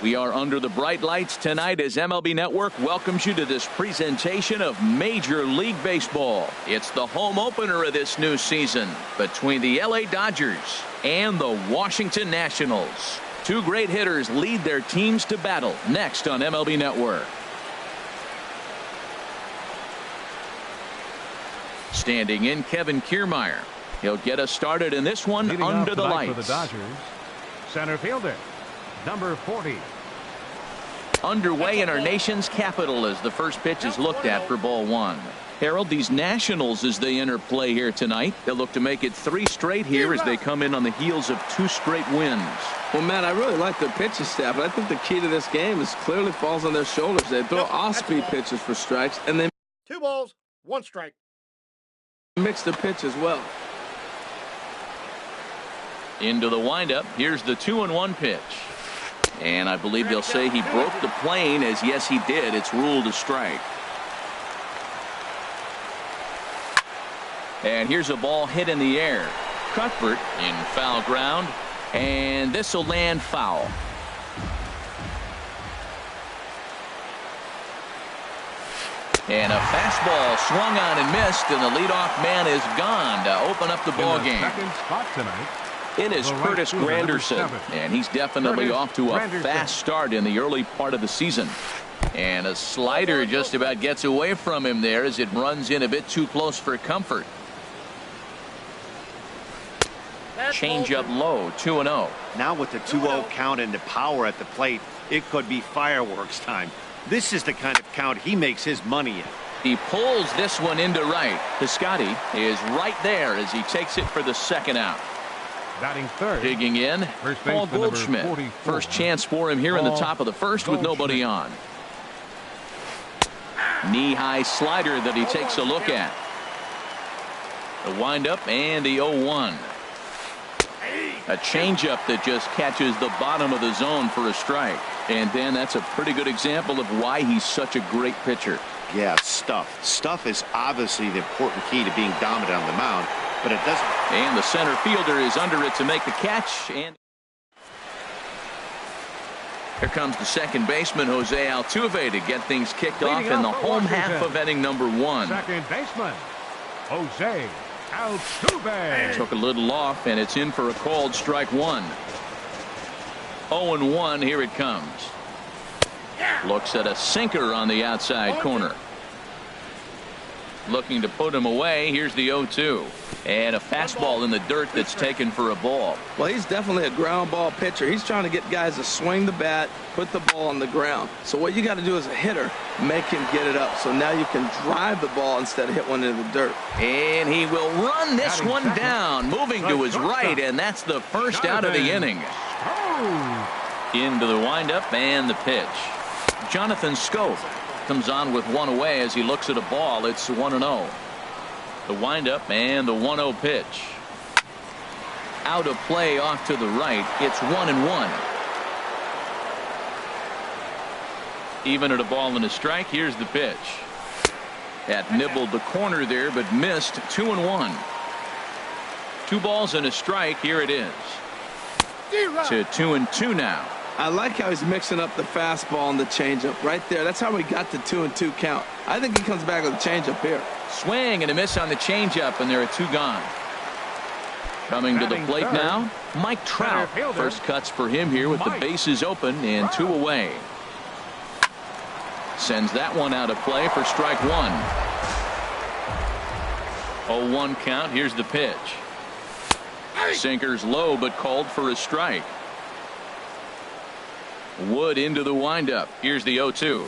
We are under the bright lights tonight as MLB Network welcomes you to this presentation of Major League Baseball. It's the home opener of this new season between the LA Dodgers and the Washington Nationals. Two great hitters lead their teams to battle next on MLB Network. Standing in, Kevin Kiermaier. He'll get us started in this one. Leading under the lights. For the Dodgers, center fielder, number 40. Underway in our nation's capital as the first pitch is looked at for ball one. Harold, these Nationals, as they enter play here tonight, they'll look to make it 3 straight here as they come in on the heels of 2 straight wins. Well, Matt, I really like their pitching staff, but I think the key to this game is clearly falls on their shoulders. They throw off-speed pitches for strikes, and then 2 balls, 1 strike. Mix the pitch as well. Into the windup. Here's the 2-1 pitch. And I believe they'll say he broke the plane, as yes, he did. It's ruled a strike. And here's a ball hit in the air. Cuthbert in foul ground. And this will land foul. And a fastball swung on and missed, and the leadoff man is gone to open up the ball game. Second spot tonight in is Curtis Granderson, and he's definitely off to a fast start in the early part of the season. And a slider just about gets away from him there as it runs in a bit too close for comfort. Change up low, 2-0. Now with the 2-0 count and the power at the plate, it could be fireworks time. This is the kind of count he makes his money in. He pulls this one into right. Piscotty is right there as he takes it for the second out. Batting third. Digging in, Paul Goldschmidt. First chance for him here in the top of the first with nobody on. Knee-high slider that he takes a look at. The windup and the 0-1. A changeup that just catches the bottom of the zone for a strike. And Dan, that's a pretty good example of why he's such a great pitcher. Yeah, stuff. Stuff is obviously the important key to being dominant on the mound, but it doesn't. And the center fielder is under it to make the catch. And here comes the second baseman, Jose Altuve, to get things kicked off in the home half of inning number 1. Second baseman, Jose Altuve. Took a little off, and it's in for a called strike 1. 0-1, here it comes. Looks at a sinker on the outside corner. Looking to put him away. Here's the 0-2. And a fastball in the dirt that's taken for a ball. Well, he's definitely a ground ball pitcher. He's trying to get guys to swing the bat, put the ball on the ground. So what you got to do as a hitter, make him get it up. So now you can drive the ball instead of hit one into the dirt. And he will run this one down, moving to his right, and that's the first out of the inning. Into the windup and the pitch. Jonathan Schoaf comes on with one away as he looks at a ball. It's 1-0. The windup and the 1-0 pitch. Out of play off to the right. It's 1-1. Even at a ball and a strike. Here's the pitch. That nibbled the corner there but missed. 2-1. 2 balls and a strike. Here it is. To 2-2 now. I like how he's mixing up the fastball and the changeup right there. That's how we got the 2-2 count. I think he comes back with a changeup here. Swing and a miss on the changeup, and there are 2 gone. Coming to the plate now, Mike Trout. First cuts for him here with the bases open and 2 away. Sends that one out of play for strike 1. 0-1 count. Here's the pitch. Sinker's low but called for a strike. Wood into the windup. Here's the 0-2.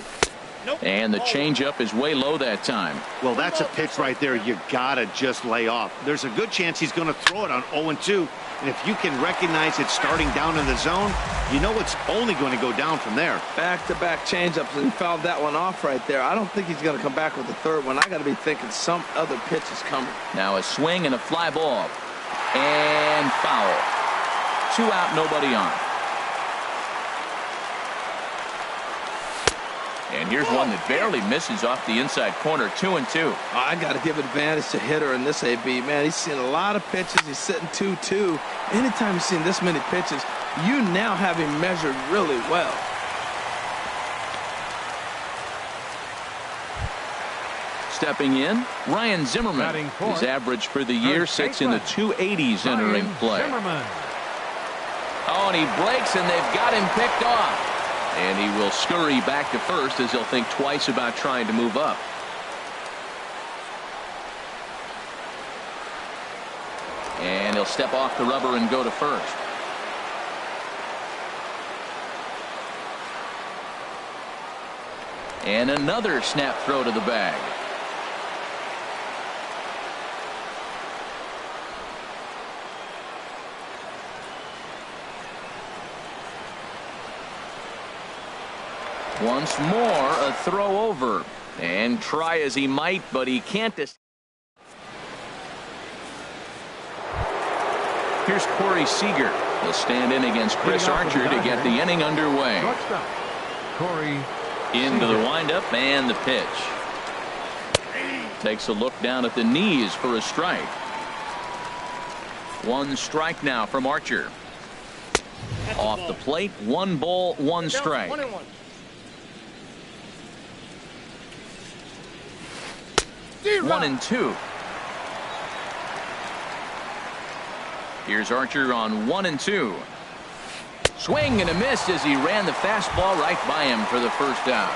And the changeup is way low that time. Well, that's a pitch right there you gotta just lay off. There's a good chance he's going to throw it on 0-2. And if you can recognize it starting down in the zone, you know it's only going to go down from there. Back-to-back changeups, and he fouled that one off right there. I don't think he's going to come back with the third one. I got to be thinking some other pitch is coming. Now a swing and a fly ball. And foul. 2 out, nobody on. And here's one that barely misses off the inside corner. 2-2. I got to give advantage to hitter in this AB. Man, he's seen a lot of pitches. He's sitting 2-2. Anytime you've seen this many pitches, you now have him measured really well. Stepping in, Ryan Zimmerman. His average for the year sits in the 280s entering play. Oh, and he breaks, and they've got him picked off. And he will scurry back to first as he'll think twice about trying to move up. And he'll step off the rubber and go to first. And another snap throw to the bag. Once more, a throw over. And try as he might, but he can't. Here's Corey Seager. He'll stand in against Chris Archer to get the inning underway. Corey into the windup and the pitch. Takes a look down at the knees for a strike. One strike now from Archer. Off the plate, 1 ball, 1 strike. 1-2. Here's Archer on 1-2. Swing and a miss as he ran the fastball right by him for the first out.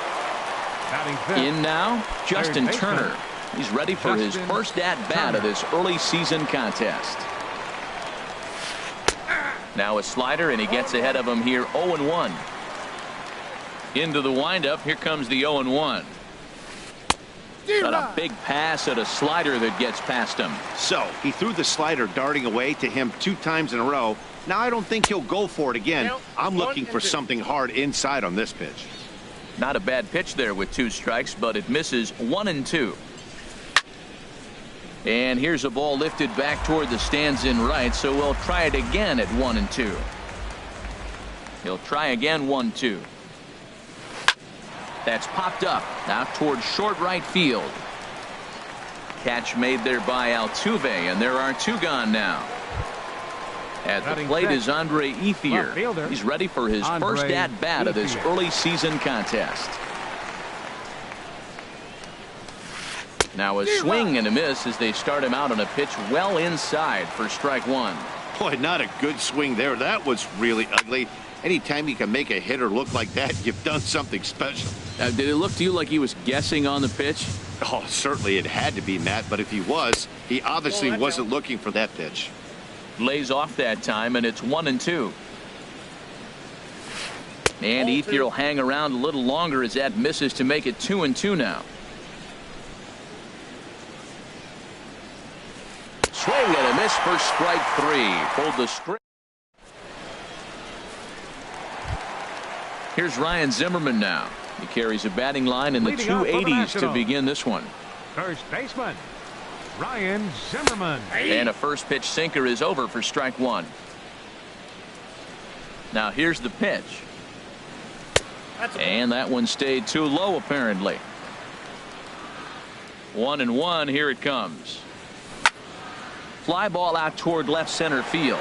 In now, Justin Turner. He's ready for his first at-bat of this early season contest. Now a slider, and he gets ahead of him here, 0-1. Into the windup, here comes the 0-1. Got a big pass at a slider that gets past him. So he threw the slider darting away to him 2 times in a row. Now I don't think he'll go for it again. I'm looking for something hard inside on this pitch. Not a bad pitch there with 2 strikes, but it misses 1-2. And here's a ball lifted back toward the stands in right, so we'll try it again at 1-2. He'll try again, 1-2. That's popped up out towards short right field. Catch made there by Altuve, and there are 2 gone now. At the plate is Andre Ethier. He's ready for his first at-bat of this early season contest. Now a swing and a miss as they start him out on a pitch well inside for strike 1. Boy, not a good swing there. That was really ugly. Anytime you can make a hitter look like that, you've done something special. Did it look to you like he was guessing on the pitch? Oh, certainly it had to be, Matt, but if he was, he obviously wasn't looking for that pitch. Lays off that time, and it's 1-2. And Ethier will hang around a little longer as that misses to make it 2-2 now. Swing and a miss for strike 3. Pulled the script. Here's Ryan Zimmerman now. He carries a batting line in the 280s to begin this one. First baseman, Ryan Zimmerman. And a first pitch sinker is over for strike 1. Now here's the pitch. And that one stayed too low apparently. 1-1. Here it comes. Fly ball out toward left center field.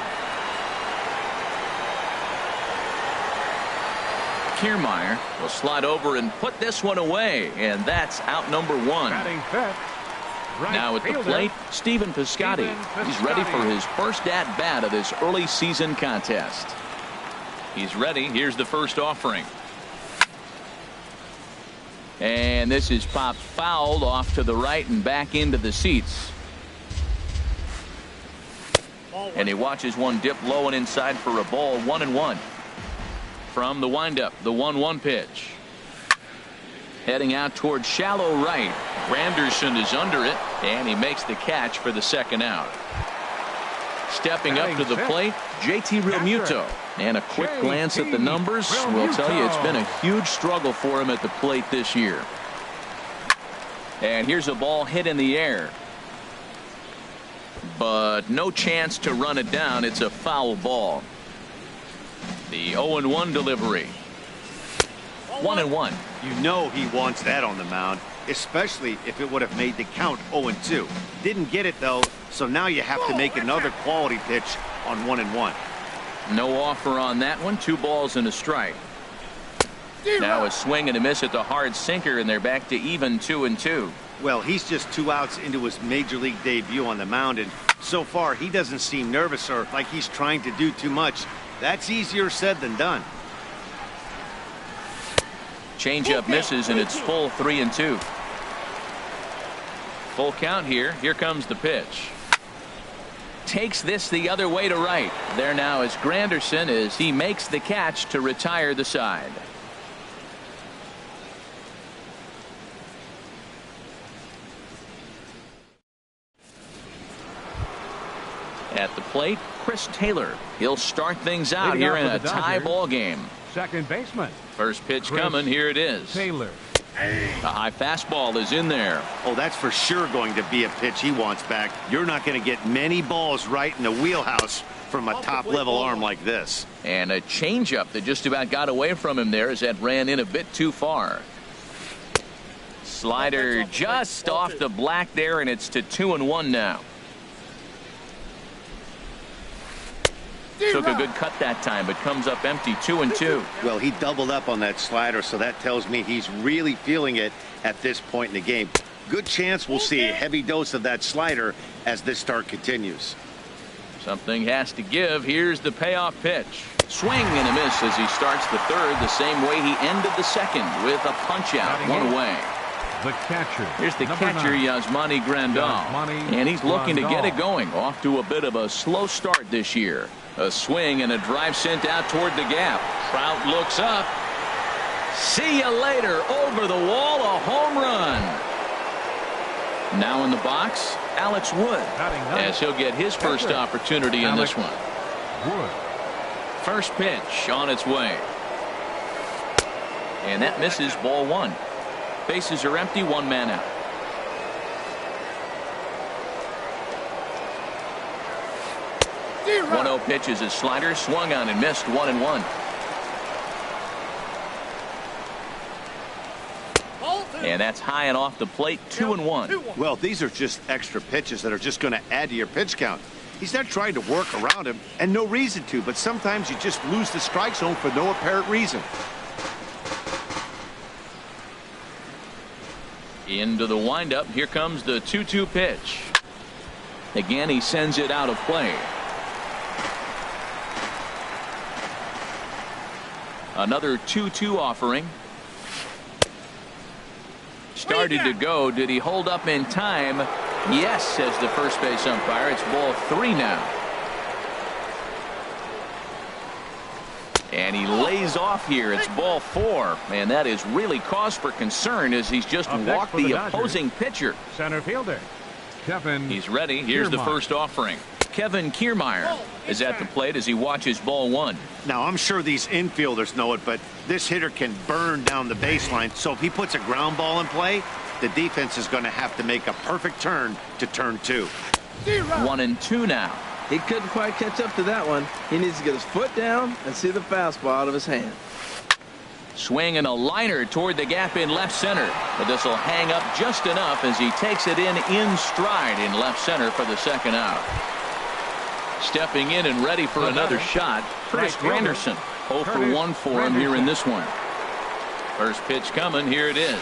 Kiermaier will slide over and put this one away, and that's out number 1. Now at the plate, Stephen Piscotty. He's ready for his first at-bat of this early season contest. He's ready. Here's the first offering. And this is popped fouled off to the right and back into the seats. And he watches one dip low and inside for a ball. 1-1. From the windup, the 1-1 pitch. Heading out towards shallow right. Granderson is under it, and he makes the catch for the second out. Stepping up to the plate, JT Realmuto. And a quick glance at the numbers will tell you it's been a huge struggle for him at the plate this year. And here's a ball hit in the air. But no chance to run it down. It's a foul ball. The 0-1 delivery. 1-1. You know he wants that on the mound, especially if it would have made the count 0-2. Didn't get it though, so now you have to make another quality pitch on 1-1. No offer on that one. 2 balls and a strike. Now a swing and a miss at the hard sinker, and they're back to even 2-2. Well, he's just 2 outs into his major league debut on the mound, and so far he doesn't seem nervous or like he's trying to do too much. That's easier said than done. Changeup misses, and it's full 3-2. Full count here. Here comes the pitch. Takes this the other way to right. There now is Granderson as he makes the catch to retire the side. At the plate, Chris Taylor. He'll start things out here in a tie ball game. Second baseman. First pitch coming. Here it is. Taylor. A high fastball is in there. Oh, that's for sure going to be a pitch he wants back. You're not going to get many balls right in the wheelhouse from a top-level arm like this. And a changeup that just about got away from him there as that ran in a bit too far. Slider just off the black there, and it's to 2-1 now. Took a good cut that time, but comes up empty. 2-2. Well, he doubled up on that slider, so that tells me he's really feeling it at this point in the game. Good chance we'll see a heavy dose of that slider as this start continues. Something has to give. Here's the payoff pitch. Swing and a miss as he starts the third the same way he ended the second with a punch out. One away. The catcher. Here's the catcher, Yasmani Grandal. And he's looking to get it going. Off to a bit of a slow start this year. A swing and a drive sent out toward the gap. Trout looks up. See you later. Over the wall, a home run. Now in the box, Alex Wood, as he'll get his first opportunity in this one. Wood. First pitch on its way. And that misses, ball one. Bases are empty, one man out. One 0 pitch is a slider, swung on and missed. 1-1. And that's high and off the plate. 2-1. Well, these are just extra pitches that are just going to add to your pitch count. He's not trying to work around him, and no reason to, but sometimes you just lose the strike zone for no apparent reason. Into the windup. Here comes the 2-2 pitch. Again, he sends it out of play. Another 2-2 offering. Started to go. Did he hold up in time? Yes, says the first base umpire. It's ball 3 now. And he lays off here. It's ball 4. And that is really cause for concern as he's just walked the opposing pitcher. Center fielder. Kevin. He's ready. Here's the first offering. Kevin Kiermaier is at the plate as he watches ball 1. Now, I'm sure these infielders know it, but this hitter can burn down the baseline. So if he puts a ground ball in play, the defense is going to have to make a perfect turn to turn 2. 1-2 now. He couldn't quite catch up to that one. He needs to get his foot down and see the fastball out of his hand. Swing and a liner toward the gap in left center. But this will hang up just enough as he takes it in stride in left center for the second out. Stepping in and ready for another shot, Chris Granderson. 0 for 1 for him here in this one. First pitch coming. Here it is.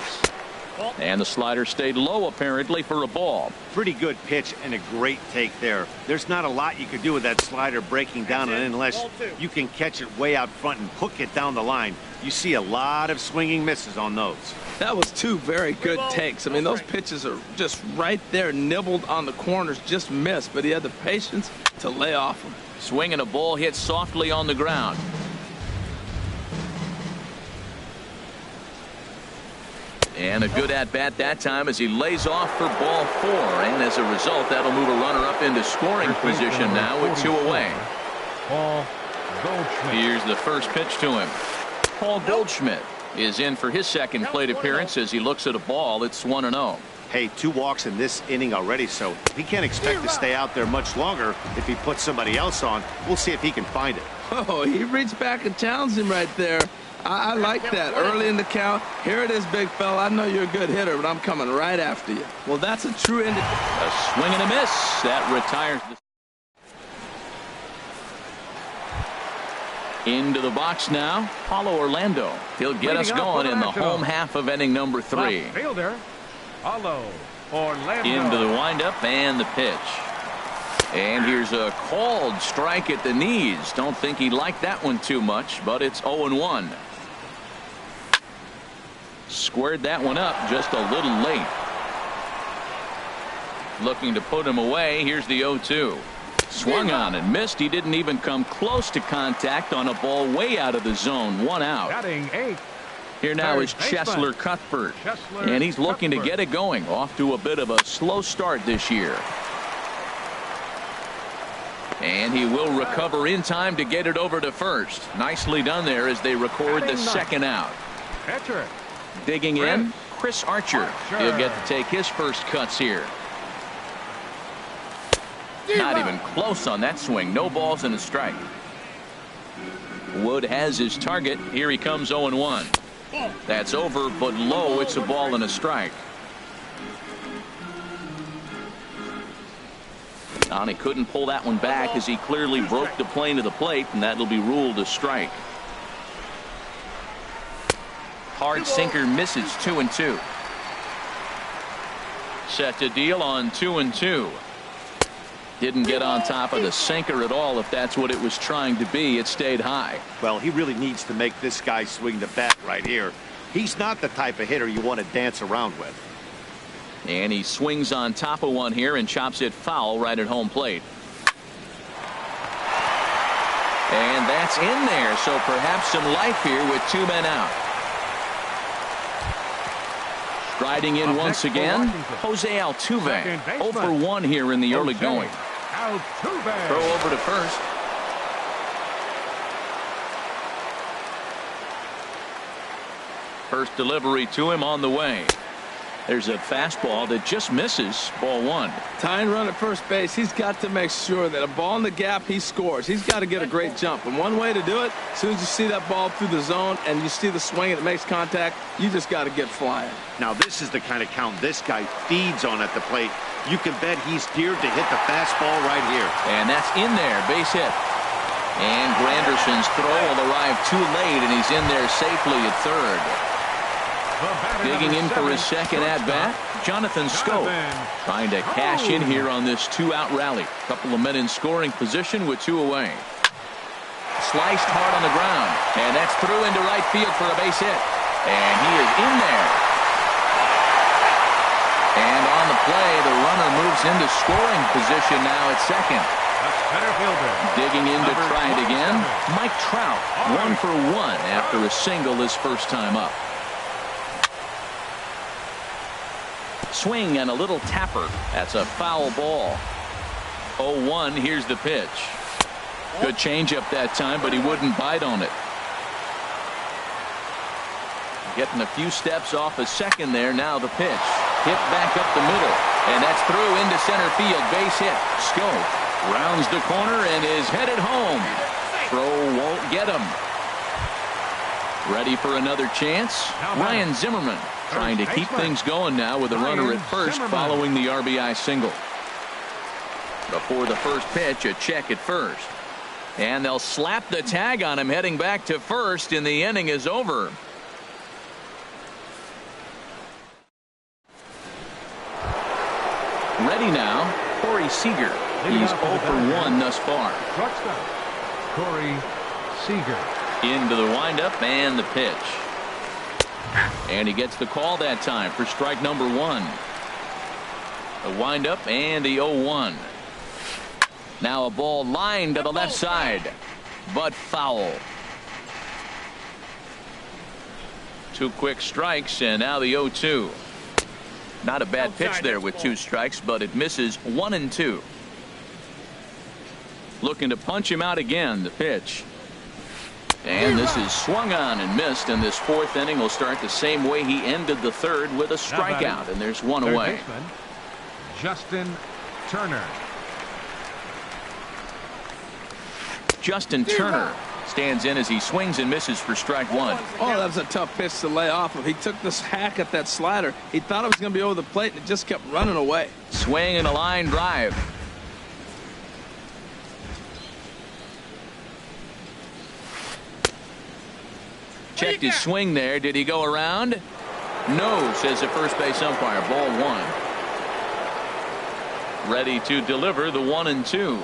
And the slider stayed low apparently for a ball. Pretty good pitch and a great take there. There's not a lot you could do with that slider breaking down unless you can catch it way out front and hook it down the line. You see a lot of swinging misses on those. That was 2 very good takes. I mean, those pitches are just right there, nibbled on the corners, just missed, but he had the patience to lay off them. Swing and a ball hit softly on the ground. And a good at-bat that time as he lays off for ball 4. And as a result, that'll move a runner up into scoring position now with 2 away. Paul Goldschmidt. Here's the first pitch to him. Paul Goldschmidt is in for his second plate appearance as he looks at a ball. It's 1-0. Hey, 2 walks in this inning already, so he can't expect to stay out there much longer if he puts somebody else on. We'll see if he can find it. Oh, he reached back and challenged him right there. I like that. Early in the count. Here it is, big fella. I know you're a good hitter, but I'm coming right after you. Well, that's a true indication. A swing and a miss. That retires the... Into the box now, Paulo Orlando. He'll get us going in the home half of inning number 3. Fielder, Paulo Orlando. Into the windup and the pitch. And here's a called strike at the knees. Don't think he liked that one too much, but it's 0-1. Squared that one up just a little late. Looking to put him away. Here's the 0-2. Swung on and missed. He didn't even come close to contact on a ball way out of the zone. 1 out. Batting 8th. Here now is Cheslor Cuthbert. And he's looking to get it going. Off to a bit of a slow start this year. And he will recover in time to get it over to first. Nicely done there as they record the second out. Catcher. Digging in, Chris Archer. He'll get to take his first cuts here. Not even close on that swing. No balls and a strike. Wood has his target. Here he comes 0-1. That's over, but low. It's a ball and a strike. And he couldn't pull that one back as he clearly broke the plane of the plate, and that'll be ruled a strike. Hard sinker misses. 2-2. Set to deal on 2-2. Didn't get on top of the sinker at all. If that's what it was trying to be, it stayed high. Well, he really needs to make this guy swing the bat right here. He's not the type of hitter you want to dance around with. And he swings on top of one here and chops it foul right at home plate. And that's in there, so perhaps some life here with 2 men out. Striding in once again, Jose Altuve. 0-for-1 here in the early going. Altuve. Throw over to first. First delivery to him on the way. There's a fastball that just misses. Ball 1. Tying run at first base. He's got to make sure that a ball in the gap, he scores. He's got to get a great jump. And one way to do it, as soon as you see that ball through the zone and you see the swing and it makes contact, you just got to get flying. Now, this is the kind of count this guy feeds on at the plate. You can bet he's geared to hit the fastball right here. And that's in there. Base hit. And Granderson's throw will arrive too late, and he's in there safely at third. Digging in for his second at-bat, Jonathan Schoop, trying to cash in here on this 2-out rally. Couple of men in scoring position with 2 away. Sliced hard on the ground, and that's through into right field for a base hit. And he is in there. And on the play, the runner moves into scoring position now at second. Digging in to try it again, Mike Trout, 1-for-1 after a single his first time up. Swing and a little tapper. That's a foul ball. 0-1. Here's the pitch. Good changeup that time, but he wouldn't bite on it. Getting a few steps off a second there. Now the pitch. Hit back up the middle. And that's through into center field. Base hit. Schoop rounds the corner and is headed home. Throw won't get him. Ready for another chance. Ryan Zimmerman trying to keep things going now with a runner at first following the RBI single. Before the first pitch, a check at first. And they'll slap the tag on him heading back to first, and the inning is over. Ready now, Corey Seager. He's 0-for-1 thus far. Corey Seager. Into the windup and the pitch. And he gets the call that time for strike number 1. The windup and the 0-1. Now a ball lined to the left side, but foul. 2 quick strikes, and now the 0-2. Not a bad pitch there with 2 strikes, but it misses 1-2. Looking to punch him out again. The pitch. And this is swung on and missed, and this 4th inning will start the same way he ended the 3rd with a strikeout, and there's 1 away. Justin Turner. Justin Turner stands in as he swings and misses for strike 1. Oh, that was a tough pitch to lay off of. He took this hack at that slider. He thought it was going to be over the plate, and it just kept running away. Swing and a line drive. Checked his swing there. Did he go around? No, says the first base umpire. Ball 1. Ready to deliver the 1-2.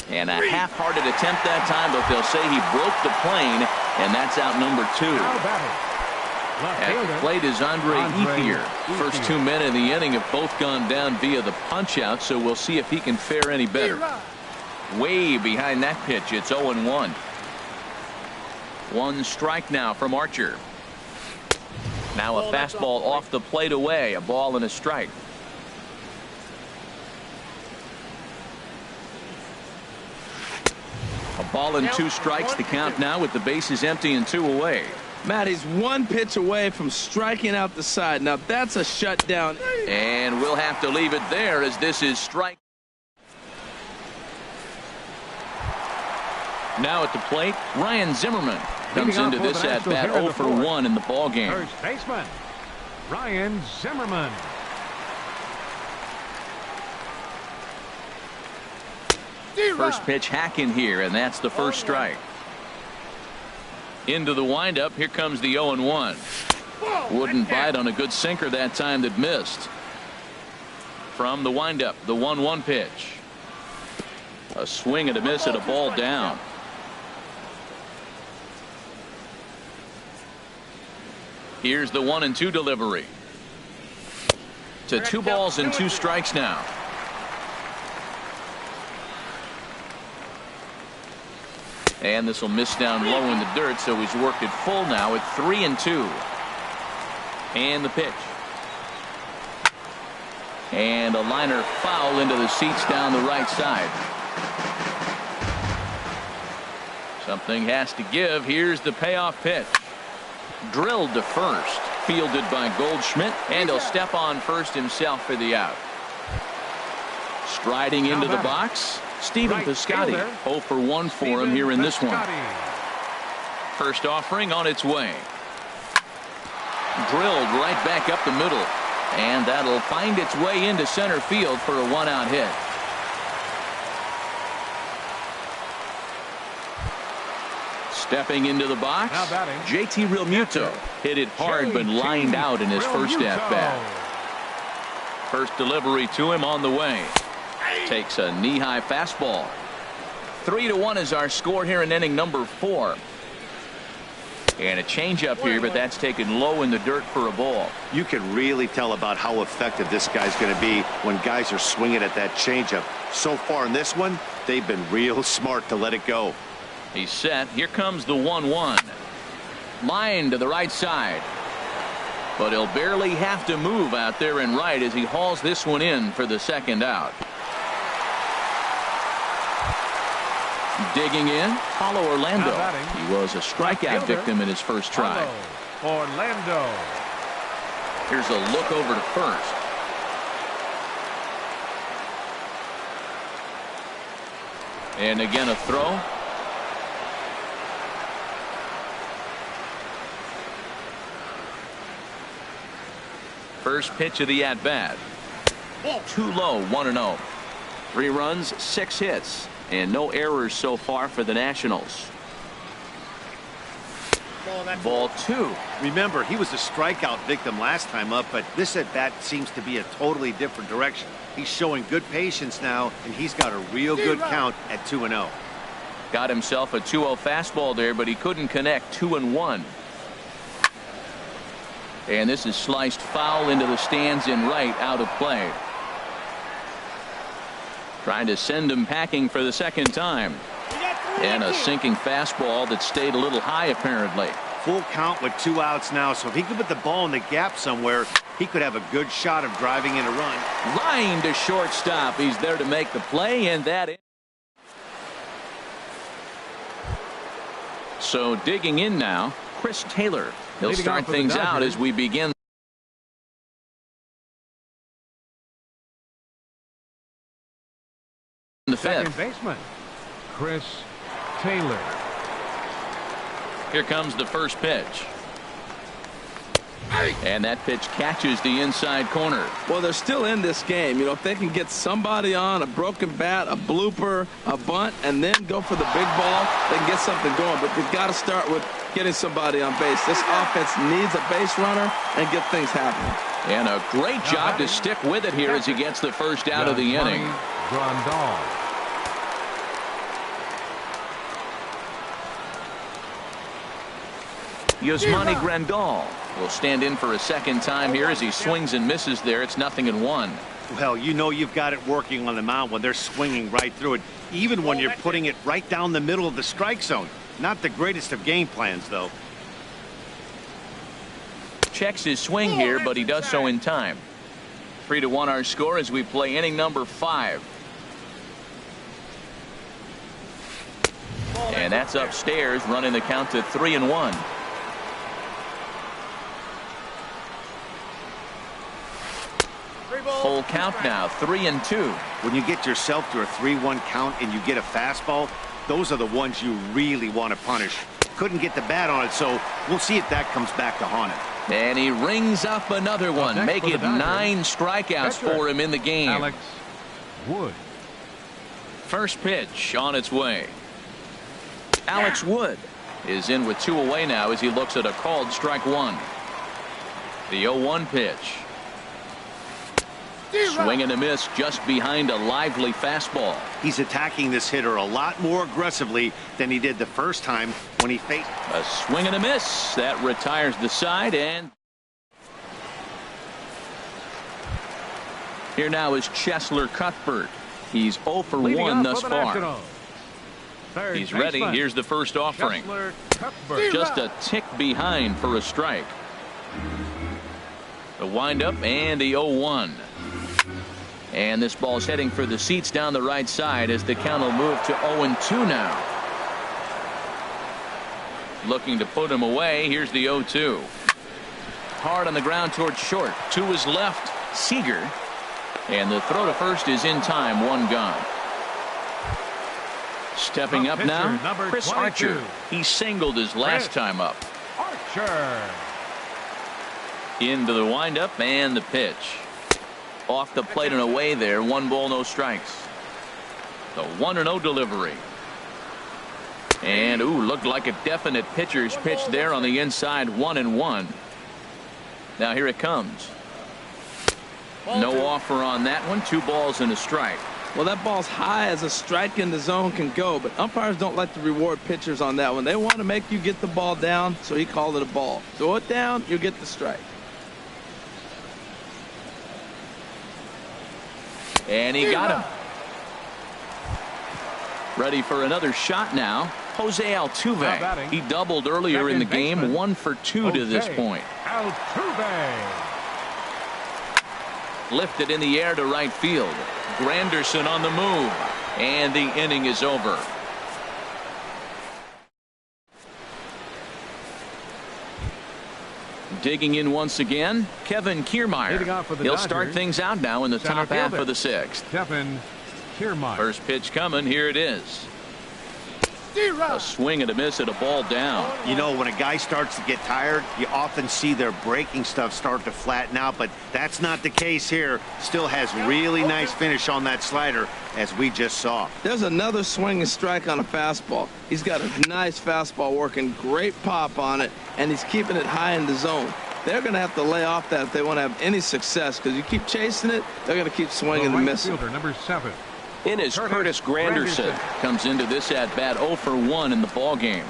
And a half-hearted attempt that time, but they'll say he broke the plane, and that's out number 2. At the plate is Andre Ethier. First 2 men in the inning have both gone down via the punch-out, so we'll see if he can fare any better. Way behind that pitch. It's 0-1. 1 strike now from Archer. Now a fastball off the plate away. A ball and a strike. A ball and 2 strikes. The count now with the bases empty and 2 away. Matt, he's 1 pitch away from striking out the side. Now that's a shutdown. And we'll have to leave it there as this is strike. Now at the plate, Ryan Zimmerman comes into this at bat 0 for 1 in the ball game. First baseman, Ryan Zimmerman. First pitch hack in here, and that's the first strike. Into the windup. Here comes the 0-1. Wouldn't bite on a good sinker that time that missed. From the windup, the 1-1 pitch. A swing and a miss and a ball down. Here's the 1-2 delivery. To 2 balls and 2 strikes now. And this will miss down low in the dirt, so he's worked it full now at 3-2. And the pitch. And a liner foul into the seats down the right side. Something has to give. Here's the payoff pitch. Drilled to first. Fielded by Goldschmidt. And he'll step on first himself for the out. Striding into the box, Stephen Piscotty. 0 for 1 for him here in this one. First offering on its way. Drilled right back up the middle. And that'll find its way into center field for a 1-out hit. Stepping into the box, JT Realmuto hit it hard but lined out in his first at-bat. First delivery to him on the way. Takes a knee-high fastball. 3-1 is our score here in inning number 4. And a changeup here, but that's taken low in the dirt for a ball. You can really tell about how effective this guy's going to be when guys are swinging at that changeup. So far in this one, they've been real smart to let it go. He's set. Here comes the 1-1. Line to the right side. But he'll barely have to move out there in right as he hauls this one in for the second out. Digging in, Paulo Orlando. He was a strikeout victim in his first try. Orlando. Here's a look over to first. And again a throw. First pitch of the at-bat. Too low, 1-0. 3 runs, 6 hits. And no errors so far for the Nationals. Ball 2. Remember, he was a strikeout victim last time up, but this at-bat seems to be a totally different direction. He's showing good patience now, and he's got a real good count at 2-0. Got himself a 2-0 fastball there, but he couldn't connect. 2-1. And this is sliced foul into the stands in right, out of play. Trying to send him packing for the second time. And a sinking fastball that stayed a little high apparently. Full count with 2 outs now, so if he could put the ball in the gap somewhere, he could have a good shot of driving in a run. Line to shortstop. He's there to make the play, and that is. So digging in now, Chris Taylor. He'll start things out as we begin. The fifth. Second baseman, Chris Taylor. Here comes the first pitch. And that pitch catches the inside corner. Well, they're still in this game. You know, if they can get somebody on, a broken bat, a blooper, a bunt, and then go for the big ball, they can get something going. But they've got to start with getting somebody on base. This offense needs a base runner and get things happening. And a great job to stick with it here as he gets the first out of the inning. Yasmani Grandal will stand in for a second time here as he swings and misses there. It's 0-1. Well, you know you've got it working on the mound when they're swinging right through it, even when you're putting it right down the middle of the strike zone. Not the greatest of game plans, though. Checks his swing here, but he does so in time. 3-1 our score as we play inning number 5. And that's upstairs, running the count to 3-1. Full count now, 3-2. When you get yourself to a 3-1 count and you get a fastball, those are the ones you really want to punish. Couldn't get the bat on it, so we'll see if that comes back to haunt him. And he rings up another one, make it 9 strikeouts for him in the game. Alex Wood. First pitch on its way. Alex Wood is in with 2 away now as he looks at a called strike 1. The 0-1 pitch. Swing and a miss just behind a lively fastball. He's attacking this hitter a lot more aggressively than he did the first time when he faced. A swing and a miss. That retires the side. And here now is Cheslor Cuthbert. He's 0 for 1 thus far. He's ready. Here's the first offering. Just a tick behind for a strike. The windup and the 0-1. And this ball's heading for the seats down the right side as the count will move to 0-2 now. Looking to put him away. Here's the 0-2. Hard on the ground towards short. To his left, Seager. And the throw to first is in time. 1 gone. Stepping up now, Chris Archer. He singled his last time up. Archer. Into the windup and the pitch. Off the plate and away there. 1 ball, no strikes. The 1-0 delivery. And looked like a definite pitcher's pitch there on the inside. 1-1. Now here it comes. No offer on that one. 2 balls and a strike. Well, that ball's high as a strike in the zone can go, but umpires don't like to reward pitchers on that one. They want to make you get the ball down, so he called it a ball. Throw it down, you get the strike. And he got him. Ready for another shot now. Jose Altuve. He doubled earlier in the game. 1 for 2 to this point. Altuve. Lifted in the air to right field. Granderson on the move. And the inning is over. Digging in once again, Kevin Kiermaier. He'll start things out now in the top half of the 6th. Kevin Kiermaier. First pitch coming. Here it is. A swing and a miss at a ball down. You know, when a guy starts to get tired, you often see their breaking stuff start to flatten out, but that's not the case here. Still has really nice finish on that slider, as we just saw. There's another swing and strike on a fastball. He's got a nice fastball working, great pop on it, and he's keeping it high in the zone. They're going to have to lay off that if they want to have any success, because you keep chasing it, they're going to keep swinging and missing. Fielder, number 7. In is Curtis Granderson. Comes into this at bat 0 for 1 in the ball game.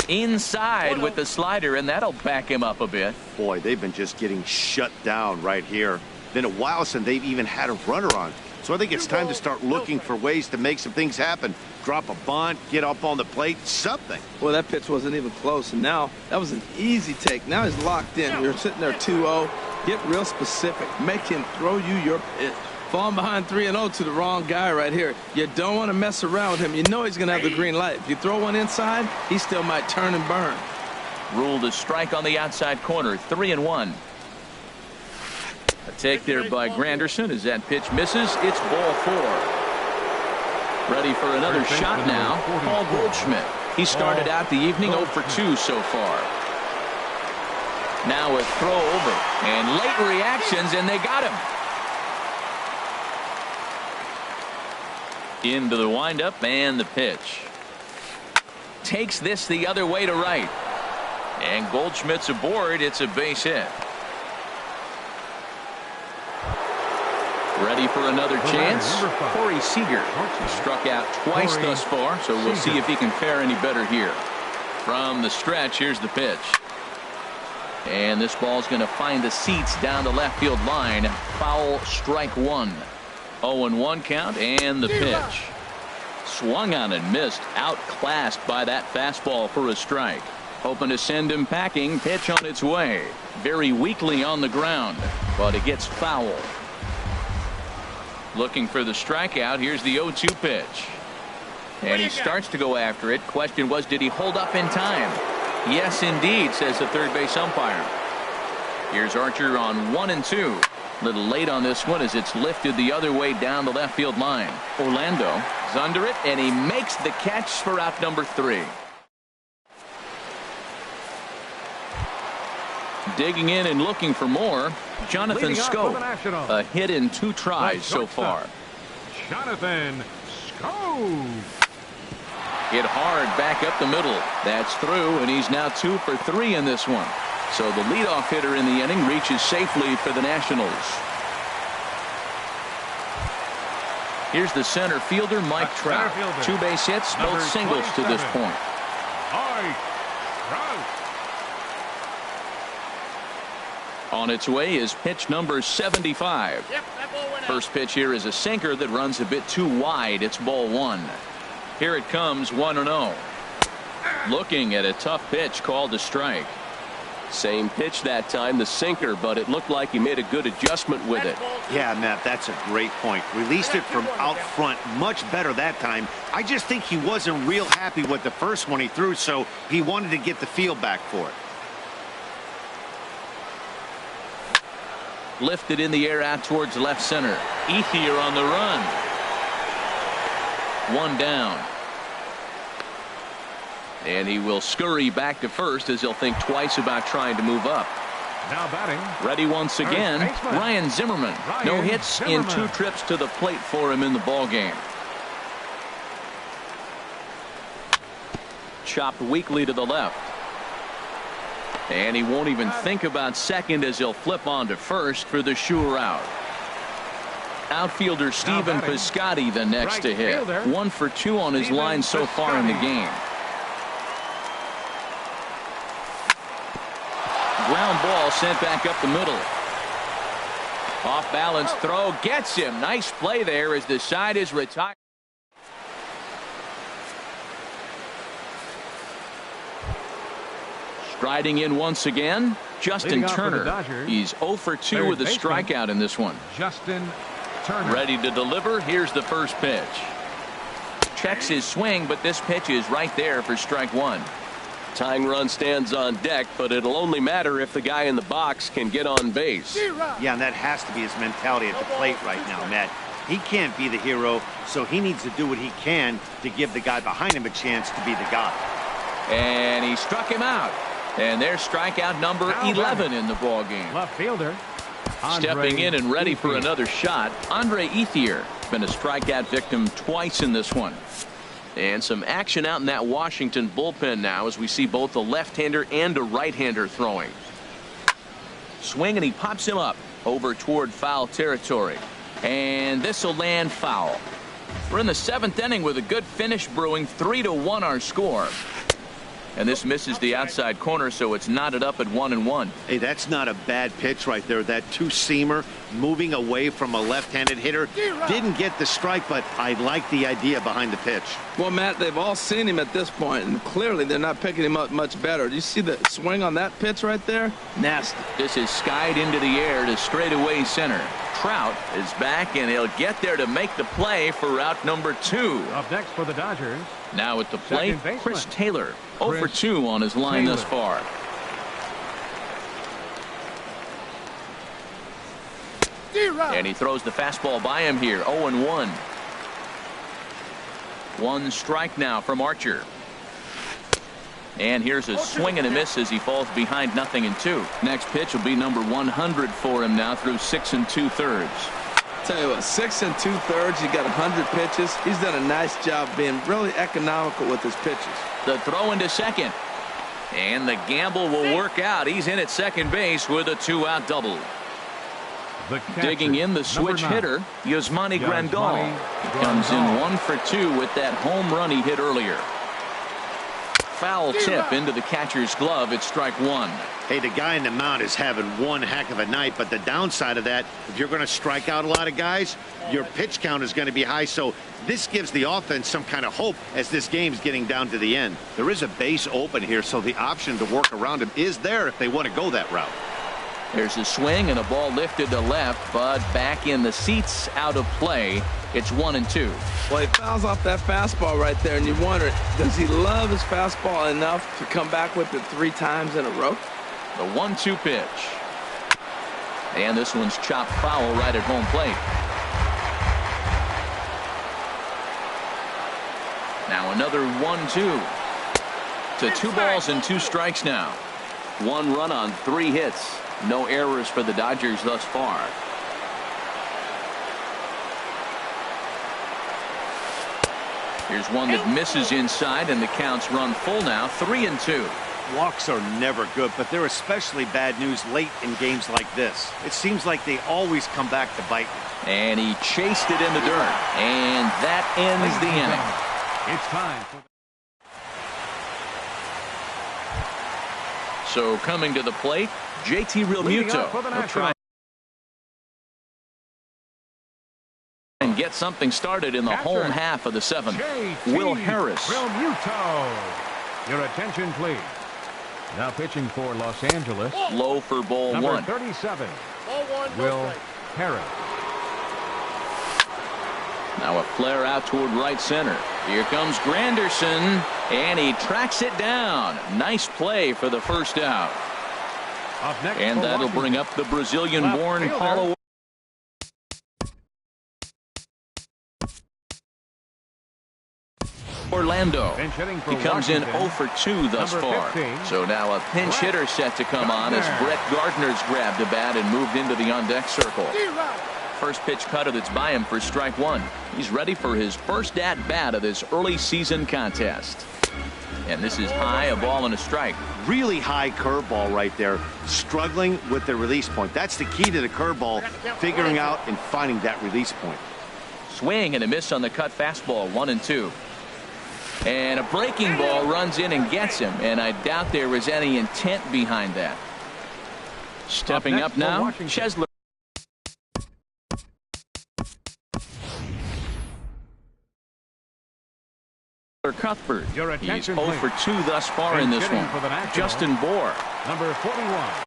Inside with the slider, and that'll back him up a bit. Boy, they've been just getting shut down right here. Been a while since they've even had a runner on. So I think it's time to start looking for ways to make some things happen. Drop a bunt, get up on the plate, something. Well, that pitch wasn't even close, and now that was an easy take. Now he's locked in. You're sitting there 2-0. Get real specific. Make him throw you your pitch. Falling behind 3-0 to the wrong guy right here. You don't want to mess around with him. You know he's going to have the green light. If you throw one inside, he still might turn and burn. Ruled a strike on the outside corner. 3-1. A take there by Granderson as that pitch misses. It's ball 4. Ready for another shot now. Paul Goldschmidt. He started out the evening 0 for 2 so far. Now a throw over, and late reactions, and they got him. Into the windup and the pitch. Takes this the other way to right. And Goldschmidt's aboard. It's a base hit. Ready for another chance. Corey Seager struck out twice thus far, so we'll see if he can fare any better here. From the stretch, here's the pitch. And this ball's going to find the seats down the left field line. Foul, strike one. 0-1 count, and the pitch. Swung on and missed. Outclassed by that fastball for a strike. Hoping to send him packing. Pitch on its way. Very weakly on the ground, but it gets foul. Looking for the strikeout. Here's the 0-2 pitch. And he starts to go after it. Question was, did he hold up in time? Yes, indeed, says the third base umpire. Here's Archer on 1-2. Little late on this one as it's lifted the other way down the left field line. Orlando is under it, and he makes the catch for out number 3. Digging in and looking for more, Jonathan Scope. A hit in 2 tries so far. Jonathan Scope. Hit hard back up the middle. That's through, and he's now 2 for 3 in this one. So the leadoff hitter in the inning reaches safely for the Nationals. Here's the center fielder, Mike Trout. 2 base hits, both singles to this point. Mike Trout. On its way is pitch number 75. First pitch here is a sinker that runs a bit too wide. It's ball 1. Here it comes, 1-0. Looking at a tough pitch called a strike. Same pitch that time, the sinker, but it looked like he made a good adjustment with it. Yeah, Matt, that's a great point. Released it from out front much better that time. I just think he wasn't real happy with the first one he threw, so he wanted to get the feel back for it. Lifted in the air out towards left center. Ethier on the run. 1 down. And he will scurry back to first as he'll think twice about trying to move up. Now batting. Ready once again, Ryan Zimmerman. No hits in 2 trips to the plate for him in the ballgame. Chopped weakly to the left. And he won't even think about second as he'll flip on to first for the sure out. Outfielder Stephen Piscotty the next to hit. 1 for 2 on his line so far in the game. Ground ball sent back up the middle. Off balance throw gets him. Nice play there as the side is retired. Striding in once again, Justin Turner. He's 0 for 2 with a strikeout in this one. Justin Turner. Ready to deliver. Here's the first pitch. Checks his swing, but this pitch is right there for strike 1. Tying run stands on deck, but it'll only matter if the guy in the box can get on base. Yeah, and that has to be his mentality at the plate right now, Matt. He can't be the hero, so he needs to do what he can to give the guy behind him a chance to be the guy. And he struck him out. And there's strikeout number 11 in the ball game. Left fielder. Stepping in and ready for another shot, Andre Ethier. Been a strikeout victim twice in this one. And some action out in that Washington bullpen now as we see both a left-hander and a right-hander throwing. Swing, and he pops him up over toward foul territory. And this will land foul. We're in the 7th inning with a good finish brewing. 3-1 our score. And this misses the outside corner, so it's knotted up at 1-1. Hey, that's not a bad pitch right there. That 2-seamer moving away from a left-handed hitter. Didn't get the strike, but I like the idea behind the pitch. Well, Matt, they've all seen him at this point, and clearly they're not picking him up much better. Do you see the swing on that pitch right there? Nasty. This is skied into the air to straightaway center. Trout is back, and he'll get there to make the play for route number 2. Up next for the Dodgers. Now at the plate, Chris Taylor. 0 for 2 on his line thus far. And he throws the fastball by him here. 0-1. 1 strike now from Archer. And here's a swing and a miss as he falls behind 0-2. Next pitch will be number 100 for him now through 6 2/3. Tell you what, 6 2/3. You got 100 pitches. He's done a nice job being really economical with his pitches. The throw into second. And the gamble will work out. He's in at second base with a 2-out double. Digging in the switch hitter, Yasmani Grandal. He comes in 1 for 2 with that home run he hit earlier. Foul tip into the catcher's glove. It's strike one. Hey, the guy in the mound is having one heck of a night, but the downside of that, if you're going to strike out a lot of guys, your pitch count is going to be high. So this gives the offense some kind of hope as this game's getting down to the end. There is a base open here, so the option to work around him is there if they want to go that route. There's a swing and a ball lifted to left, but back in the seats, out of play. It's 1-2. Well, he fouls off that fastball right there, and you wonder, does he love his fastball enough to come back with it 3 times in a row? The 1-2 pitch. And this one's chopped foul right at home plate. Now another 1-2. To 2 balls and 2 strikes now. 1 run on 3 hits. No errors for the Dodgers thus far. Here's one that misses inside, and the count's run full now, 3-2. Walks are never good, but they're especially bad news late in games like this. It seems like they always come back to bite you. And he chased it in the dirt, and that ends the inning. It's time for So coming to the plate, JT Realmuto will try and get something started in the home half of the 7th. Will Harris. Realmuto. Your attention, please. Now pitching for Los Angeles. Low for ball Number 1. 37. Ball 1, no Will strike. Harris. Now a flare out toward right center. Here comes Granderson, and he tracks it down. Nice play for the first out. Up next And for that'll Washington. bring up the Brazilian-born Left fielder. Paulo. Orlando. Bench hitting for He comes in Washington. 0 for 2 thus Number far. 15. So now a pinch hitter set to come on as Gardner. Brett Gardner's grabbed a bat and moved into the on-deck circle. D-Rod. First pitch cutter that's by him for strike 1. He's ready for his first at-bat of this early season contest. And this is high, a ball and a strike. Really high curveball right there, struggling with the release point. That's the key to the curveball, figuring out and finding that release point. Swing and a miss on the cut fastball, 1-2. And a breaking ball runs in and gets him, and I doubt there was any intent behind that. Stepping next up for now, Washington. Chesler. Cuthbert. Your He's attention, 0 please. for 2 thus far And in this hitting one. for the Nationals. Justin Bohr. Number 41.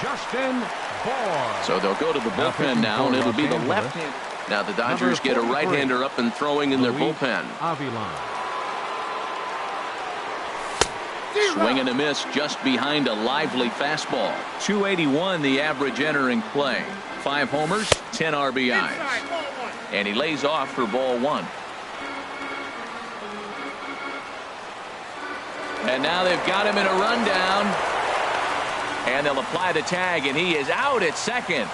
Justin Bohr. So they'll go to the Now bullpen pitching now, for and it'll Los be the Angeles. left hand. Now the Dodgers get a 43. right-hander up and throwing in their Luis bullpen. Avilan. Swing and a miss just behind a lively fastball. 281 the average entering play. 5 homers, 10 RBIs. Inside, ball 1. And he lays off for ball 1. And now they've got him in a rundown. And they'll apply the tag, and he is out at second.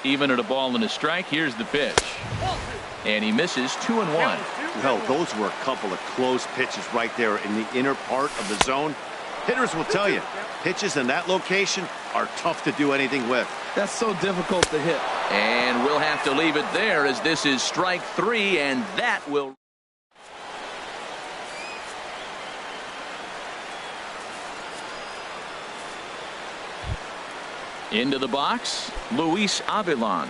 Even at a ball and a strike, here's the pitch. Ball 2. And he misses 2-1. Well, those were a couple of close pitches right there in the inner part of the zone. Hitters will tell you, pitches in that location are tough to do anything with. That's so difficult to hit. And we'll have to leave it there as this is strike 3, and that will. Into the box, Luis Avilan.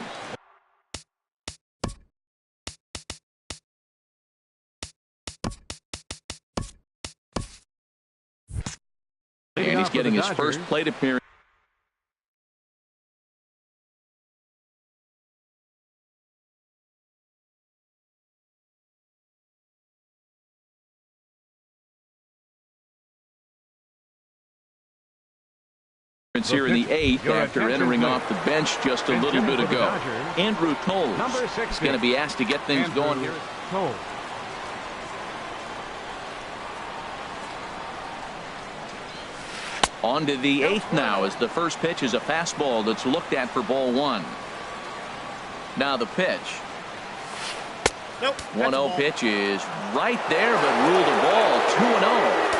And he's getting his first plate appearance. Here in the 8th after entering off the bench just a little bit ago. Andrew Toles is going to be asked to get things going here. On to the 8th now as the first pitch is a fastball that's looked at for ball 1. Now the pitch. 1-0 pitch is right there, but ruled a ball. 2-0.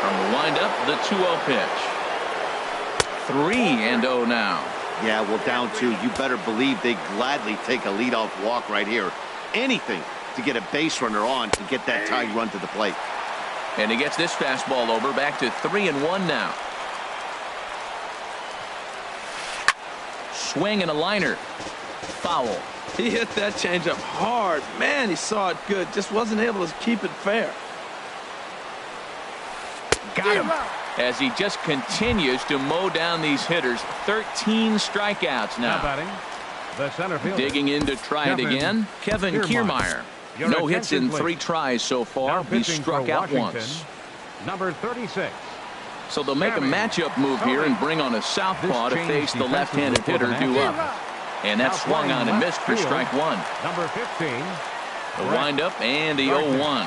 From the windup, the 2-0 pitch. 3-0 now. Yeah, well, down 2. You better believe they gladly take a leadoff walk right here. Anything to get a base runner on to get that tying run to the plate. And he gets this fastball over, back to 3-1 now. Swing and a liner. Foul. He hit that changeup hard. Man, he saw it good. Just wasn't able to keep it fair. Got him. As he just continues to mow down these hitters. 13 strikeouts now. Batting, the center fielder. Digging in to try it again. Kevin Kiermaier. No hits in 3 tries so far. He's struck out once. Number 36. So they'll make a matchup move here and bring on a southpaw to face the left-handed hitter due up. And that swung on and missed for strike 1. Number 15. The windup and the 0-1.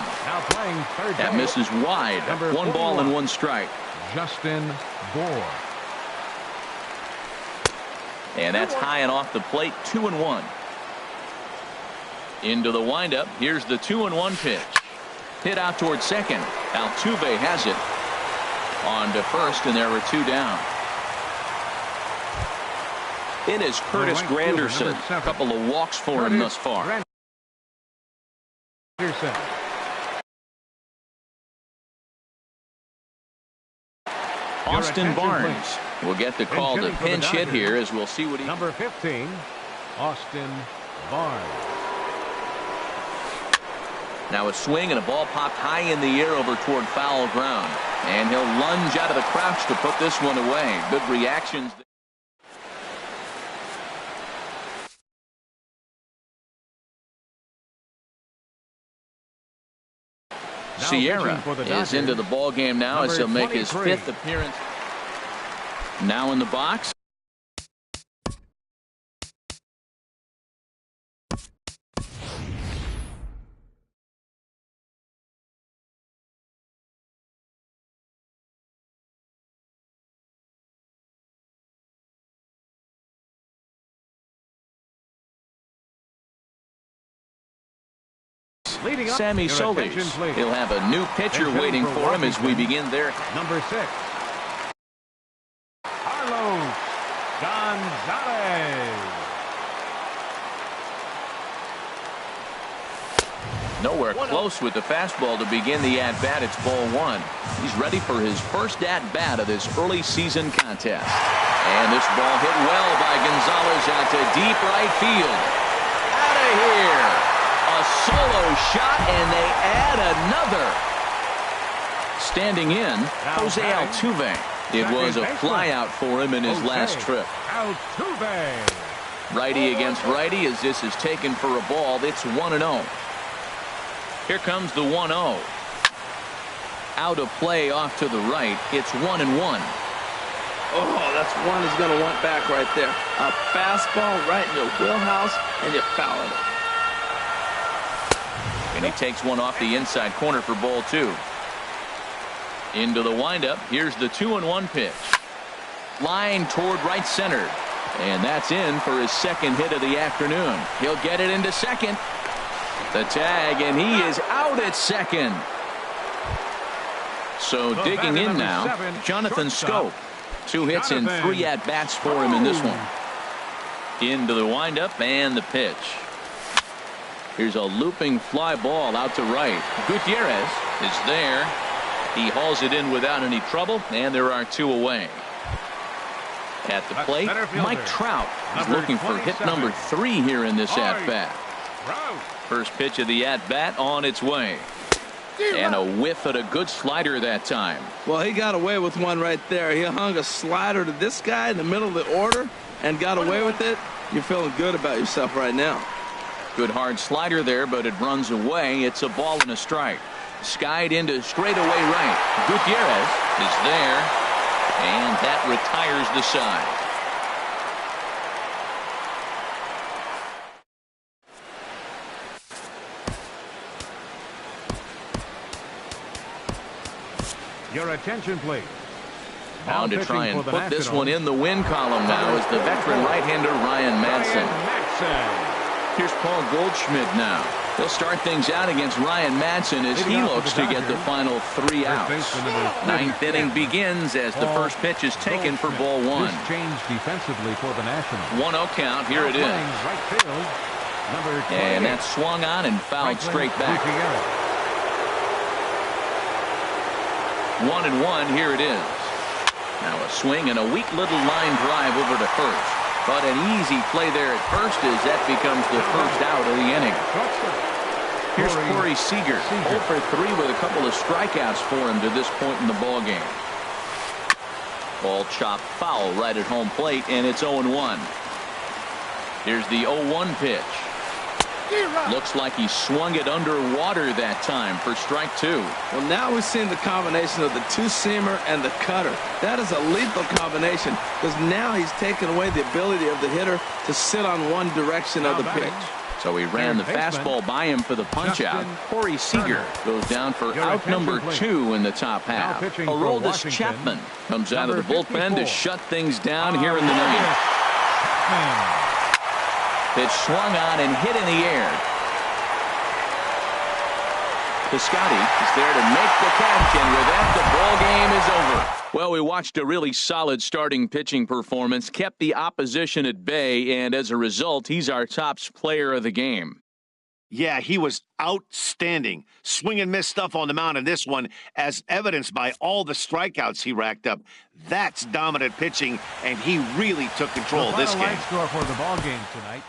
That misses wide. 1 ball and 1 strike. Justin Bohr. And that's high and off the plate. 2-1. Into the windup. Here's the 2-1 pitch. Hit out towards second. Altuve has it. On to first, and there were 2 down. It is Curtis Granderson. A couple of walks for him thus far. Austin Barnes will get the call to pinch hit here, as we'll see what he. Number 15, Austin Barnes. Now a swing and a ball popped high in the air over toward foul ground. And he'll lunge out of the crouch to put this one away. Good reactions. Sierra is into the ball game now as he'll make his 5th appearance. Now in the box. Sammy Solis. He'll have a new pitcher waiting for him as we begin there. Number 6. Carlos Gonzalez. Nowhere close with the fastball to begin the at-bat. It's ball 1. He's ready for his first at-bat of this early season contest. And this ball hit well by Gonzalez out to deep right field. Out of here. A solo shot, and they add another. Standing in, Jose Altuve. It was a flyout for him in his last trip. Altuve. Righty against righty as this is taken for a ball. It's 1-0. Here comes the 1-0. Out of play off to the right. It's 1-1. Oh, that's one he's going to want back right there. A fastball right in your wheelhouse, and you foul it. And he takes one off the inside corner for ball 2. Into the windup. Here's the 2-1 pitch. Line toward right center. And that's in for his 2nd hit of the afternoon. He'll get it into second. The tag, and he is out at second. So digging in now, Jonathan Scope. 2 hits and 3 at-bats for him in this one. Into the windup and the pitch. Here's a looping fly ball out to right. Gutierrez is there. He hauls it in without any trouble, and there are 2 away. At the plate, Mike Trout is looking for hit number 3 here in this at-bat. First pitch of the at-bat on its way. And a whiff at a good slider that time. Well, he got away with one right there. He hung a slider to this guy in the middle of the order and got away with it. You're feeling good about yourself right now. Good hard slider there, but it runs away. It's a ball and a strike. Skied into straightaway right. Gutierrez is there. And that retires the side. Your attention, please. Bound to try and put this one in the win column now is the veteran right-hander Ryan Madsen. Here's Paul Goldschmidt now. He'll start things out against Ryan Madsen as he looks to get the final 3 outs. Ninth inning begins as the first pitch is taken for ball 1. Changed defensively for the Nationals. 1-0 count. Here it is. And that's swung on and fouled straight back. 1-1. Here it is. Now a swing and a weak little line drive over to first. But an easy play there at first as that becomes the first out of the inning. Here's Corey Seager. 0 for 3 with a couple of strikeouts for him to this point in the ballgame. Ball chopped foul right at home plate, and it's 0-1. Here's the 0-1 pitch. Looks like he swung it underwater that time for strike 2. Well, now we've seen the combination of the two-seamer and the cutter. That is a lethal combination because now he's taken away the ability of the hitter to sit on one direction of the pitch. So he ran the fastball by him for the punch-out. Corey Seager goes down for out number 2 in the top half. Aroldis Chapman comes out of the bullpen to shut things down here in the ninth. Pitch swung on and hit in the air. Piscotty is there to make the catch, and with that, the ball game is over. Well, we watched a really solid starting pitching performance, kept the opposition at bay, and as a result, he's our top player of the game. Yeah, he was outstanding. Swing and miss stuff on the mound in this one, as evidenced by all the strikeouts he racked up. That's dominant pitching, and he really took control of this game. Score for the ball game tonight.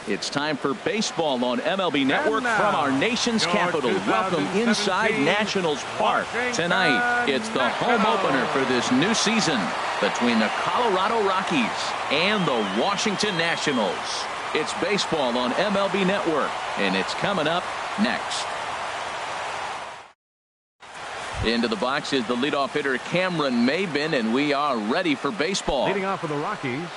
It's time for baseball on MLB Network from our nation's capital. Welcome inside Nationals Park. Tonight, it's the home opener for this new season between the Colorado Rockies and the Washington Nationals. It's baseball on MLB Network, and it's coming up next. Into the box is the leadoff hitter Cameron Maybin, and we are ready for baseball. Leading off for the Rockies,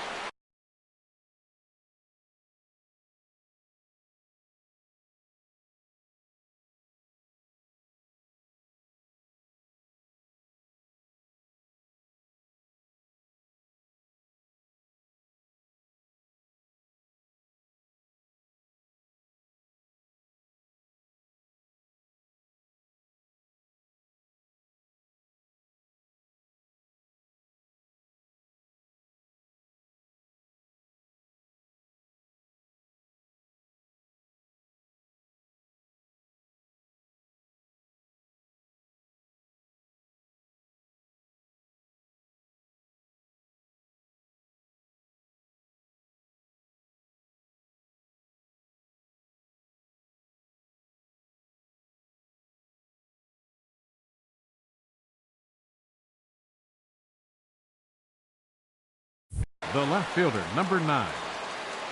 the left fielder, number 9,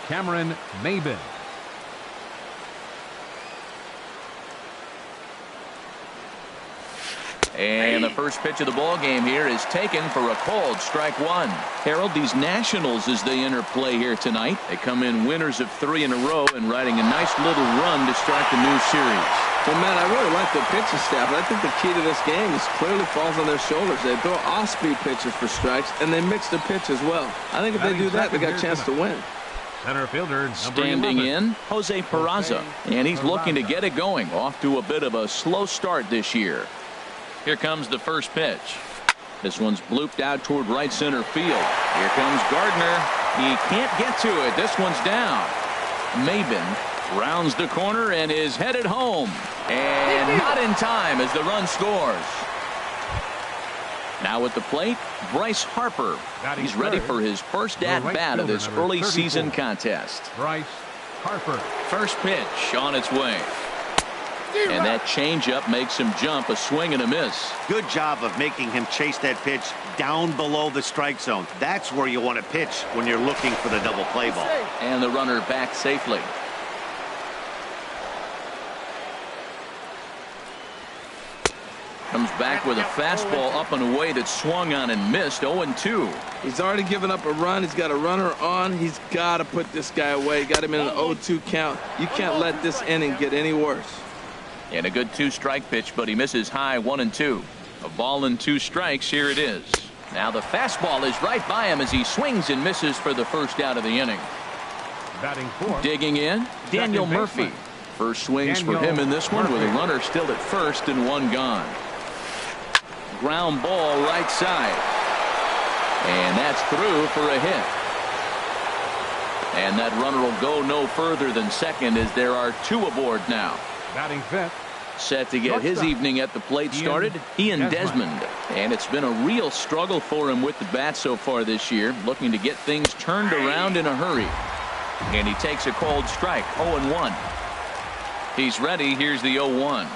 Cameron Maybin. And the first pitch of the ball game here is taken for a called strike one. Harold, these Nationals, as they enter play here tonight, they come in winners of 3 in a row and riding a nice little run to start the new series. Well, Matt, I really like the pitching staff, but I think the key to this game is clearly falls on their shoulders. They throw off-speed pitches for strikes, and they mix the pitch as well. I think if they do that, they got a chance to win. Center fielder, standing 11. in, Jose Peraza, and he's looking to get it going. Off to a bit of a slow start this year. Here comes the first pitch. This one's blooped out toward right center field. Here comes Gardner. He can't get to it. This one's down. Maybin rounds the corner and is headed home. And not in time as the run scores. Now at the plate, Bryce Harper. He's ready for his first at-bat of this early season contest. Bryce Harper. First pitch on its way. And that changeup makes him jump, a swing and a miss. Good job of making him chase that pitch down below the strike zone. That's where you want to pitch when you're looking for the double play ball. And the runner back safely. Comes back with a fastball up and away that swung on and missed. 0-2. He's already given up a run. He's got a runner on. He's got to put this guy away. Got him in an 0-2 count. You can't let this inning get any worse. And a good 2-strike pitch, but he misses high. 1-2. A ball and 2 strikes. Here it is. Now the fastball is right by him as he swings and misses for the first out of the inning. Batting fourth. Digging in, Daniel Murphy. First swings for him in this one with a runner still at first and 1 gone. Ground ball right side. And that's through for a hit. And that runner will go no further than second as there are 2 aboard now. Batting fifth. Set to get his evening at the plate started, Ian Desmond. And it's been a real struggle for him with the bat so far this year, looking to get things turned around in a hurry. And he takes a cold strike. 0-1. He's ready. Here's the 0-1.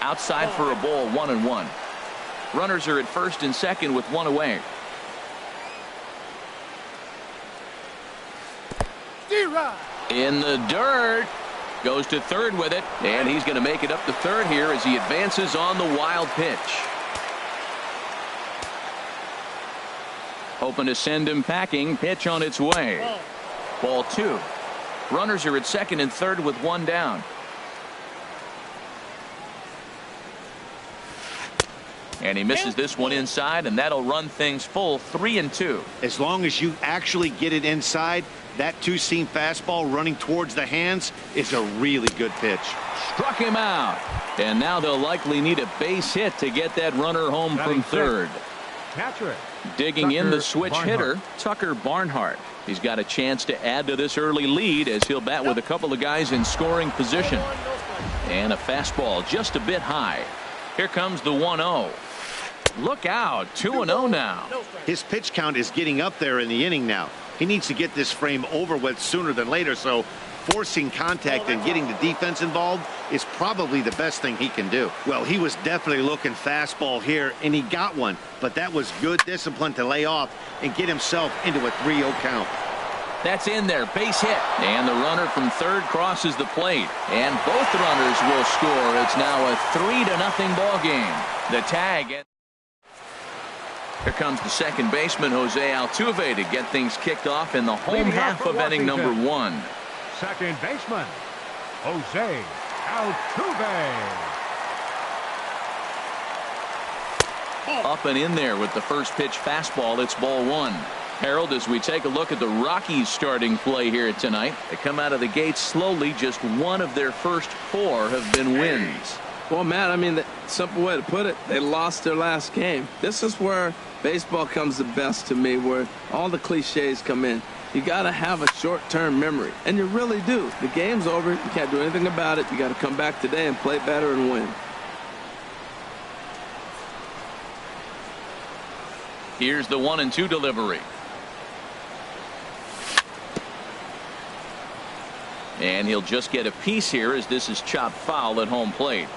Outside for a ball. 1-1. Runners are at first and second with 1 away. In the dirt. Goes to third with it, and he's going to make it up to third here as he advances on the wild pitch. Hoping to send him packing. Pitch on its way. Ball 2. Runners are at second and third with 1 down. And he misses this one inside, and that'll run things full. 3-2. As long as you actually get it inside, that 2-seam fastball running towards the hands is a really good pitch. Struck him out. And now they'll likely need a base hit to get that runner home from third. Catcher. Digging in the switch hitter, Tucker Barnhart. He's got a chance to add to this early lead as he'll bat with a couple of guys in scoring position. And a fastball just a bit high. Here comes the 1-0. Look out. 2-0 now. His pitch count is getting up there in the inning now. He needs to get this frame over with sooner than later, so forcing contact and getting the defense involved is probably the best thing he can do. Well, he was definitely looking fastball here, and he got one, but that was good discipline to lay off and get himself into a 3-0 count. That's in there, base hit, and the runner from third crosses the plate, and both runners will score. It's now a 3-0 ball game. The tag. Here comes the second baseman, Jose Altuve, to get things kicked off in the home half of inning number 1. Second baseman, Jose Altuve. Up and in there with the first pitch fastball. It's ball 1. Harold, as we take a look at the Rockies starting play here tonight, they come out of the gate slowly. Just one of their first 4 have been wins. Well, Matt, I mean, the simple way to put it, they lost their last game. This is where baseball comes the best to me, where all the cliches come in. You got to have a short-term memory, and you really do. The game's over. You can't do anything about it. You got to come back today and play better and win. Here's the 1-2 delivery. And he'll just get a piece here as this is chopped foul at home plate.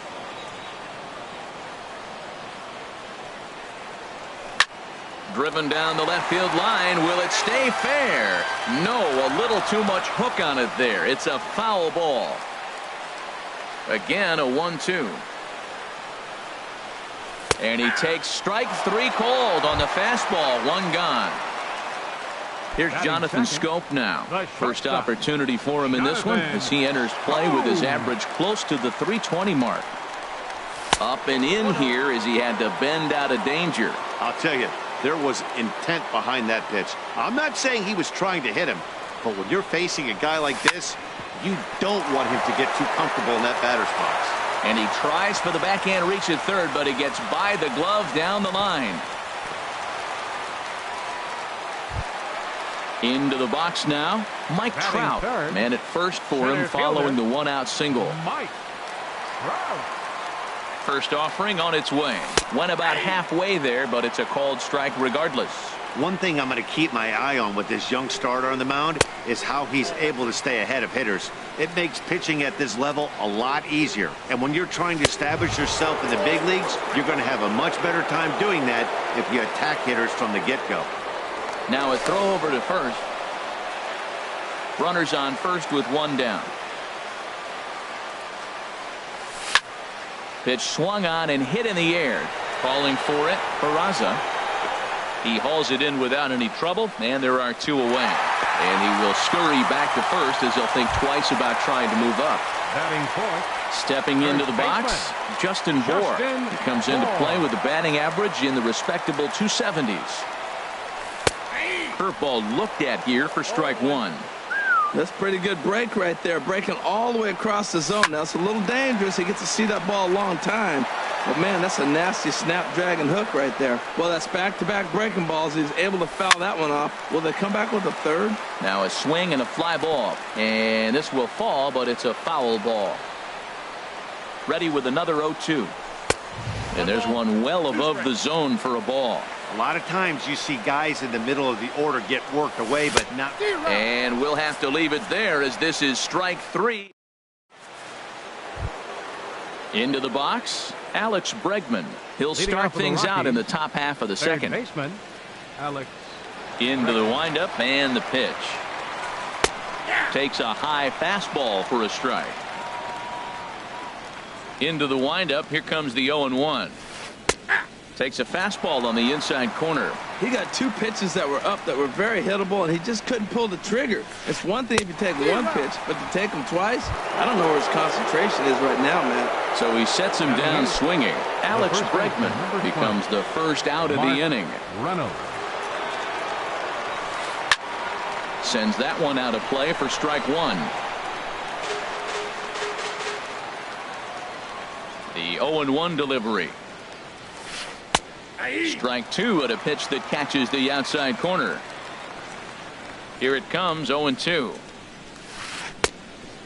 Driven down the left field line. Will it stay fair? No, a little too much hook on it there. It's a foul ball. Again, a 1-2. And he takes strike 3 called on the fastball. 1 gone. Here's Jonathan Scope now. First opportunity for him in this one as he enters play with his average close to the 320 mark. Up and in here as he had to bend out of danger. I'll tell you, there was intent behind that pitch. I'm not saying he was trying to hit him, but when you're facing a guy like this, you don't want him to get too comfortable in that batter's box. And he tries for the backhand reach at third, but he gets by the glove down the line. Into the box now, Mike Trout. Man at first for him following the 1-out single. Mike Trout. First offering on its way. Went about halfway there, but it's a called strike regardless. One thing I'm going to keep my eye on with this young starter on the mound is how he's able to stay ahead of hitters. It makes pitching at this level a lot easier. And when you're trying to establish yourself in the big leagues, you're going to have a much better time doing that if you attack hitters from the get-go. Now a throw over to first. Runners on first with 1 down. Pitch swung on and hit in the air. Calling for it, Peraza. He hauls it in without any trouble, and there are 2 away. And he will scurry back to first as he'll think twice about trying to move up. Batting fourth. Stepping into the box, Justin Bour. He comes into play with a batting average in the respectable 270s. Curveball looked at here for strike 1. That's a pretty good break right there, breaking all the way across the zone. Now, it's a little dangerous. He gets to see that ball a long time. But, man, that's a nasty snap-dragon hook right there. Well, that's back-to-back breaking balls. He's able to foul that one off. Will they come back with a third? Now a swing and a fly ball. And this will fall, but it's a foul ball. Ready with another 0-2. And there's one well above the zone for a ball. A lot of times you see guys in the middle of the order get worked away, but not. And we'll have to leave it there as this is strike 3. Into the box, Alex Bregman. He'll start things out in the top half of the second. Baseman, Alex. Into the windup and the pitch. Takes a high fastball for a strike. Into the windup. Here comes the 0-1. Takes a fastball on the inside corner. He got 2 pitches that were up that were very hittable, and he just couldn't pull the trigger. It's one thing if you take 1 pitch, but to take him twice, I don't know where his concentration is right now, man. So he sets him down swinging. Alex Bregman becomes the first out of the inning. Reynolds. Sends that one out of play for strike 1. The 0-1 delivery. Strike 2 at a pitch that catches the outside corner. Here it comes, 0-2.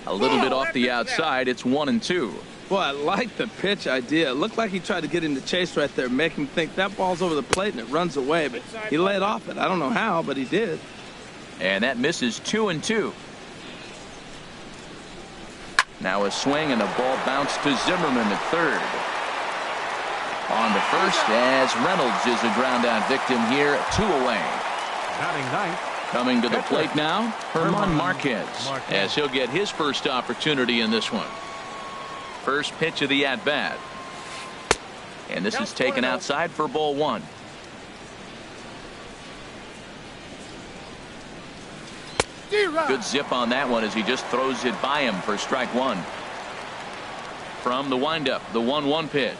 A little bit off the outside. It's 1-2. Boy, I like the pitch idea. It looked like he tried to get him to chase right there, make him think that ball's over the plate and it runs away, but he laid off it. I don't know how, but he did. And that misses 2-2. Now a swing and a ball bounced to Zimmerman at third. On to first as Reynolds is a ground out victim here, 2 away. Batting ninth. Coming to the plate now, Herman Marquez, as he'll get his first opportunity in this one. First pitch of the at-bat. And this is taken outside for ball 1. Good zip on that one as he just throws it by him for strike 1. From the windup, the 1-1 pitch.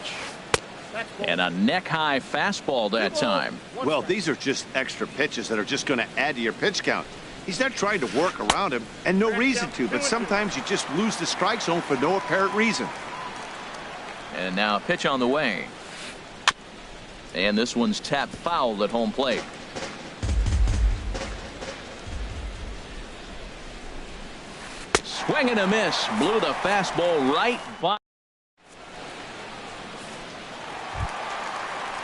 And a neck-high fastball that time. Well, these are just extra pitches that are just going to add to your pitch count. He's not trying to work around him, and no reason to, but sometimes you just lose the strike zone for no apparent reason. And now a pitch on the way. And this one's tapped foul at home plate. Swing and a miss. Blew the fastball right by.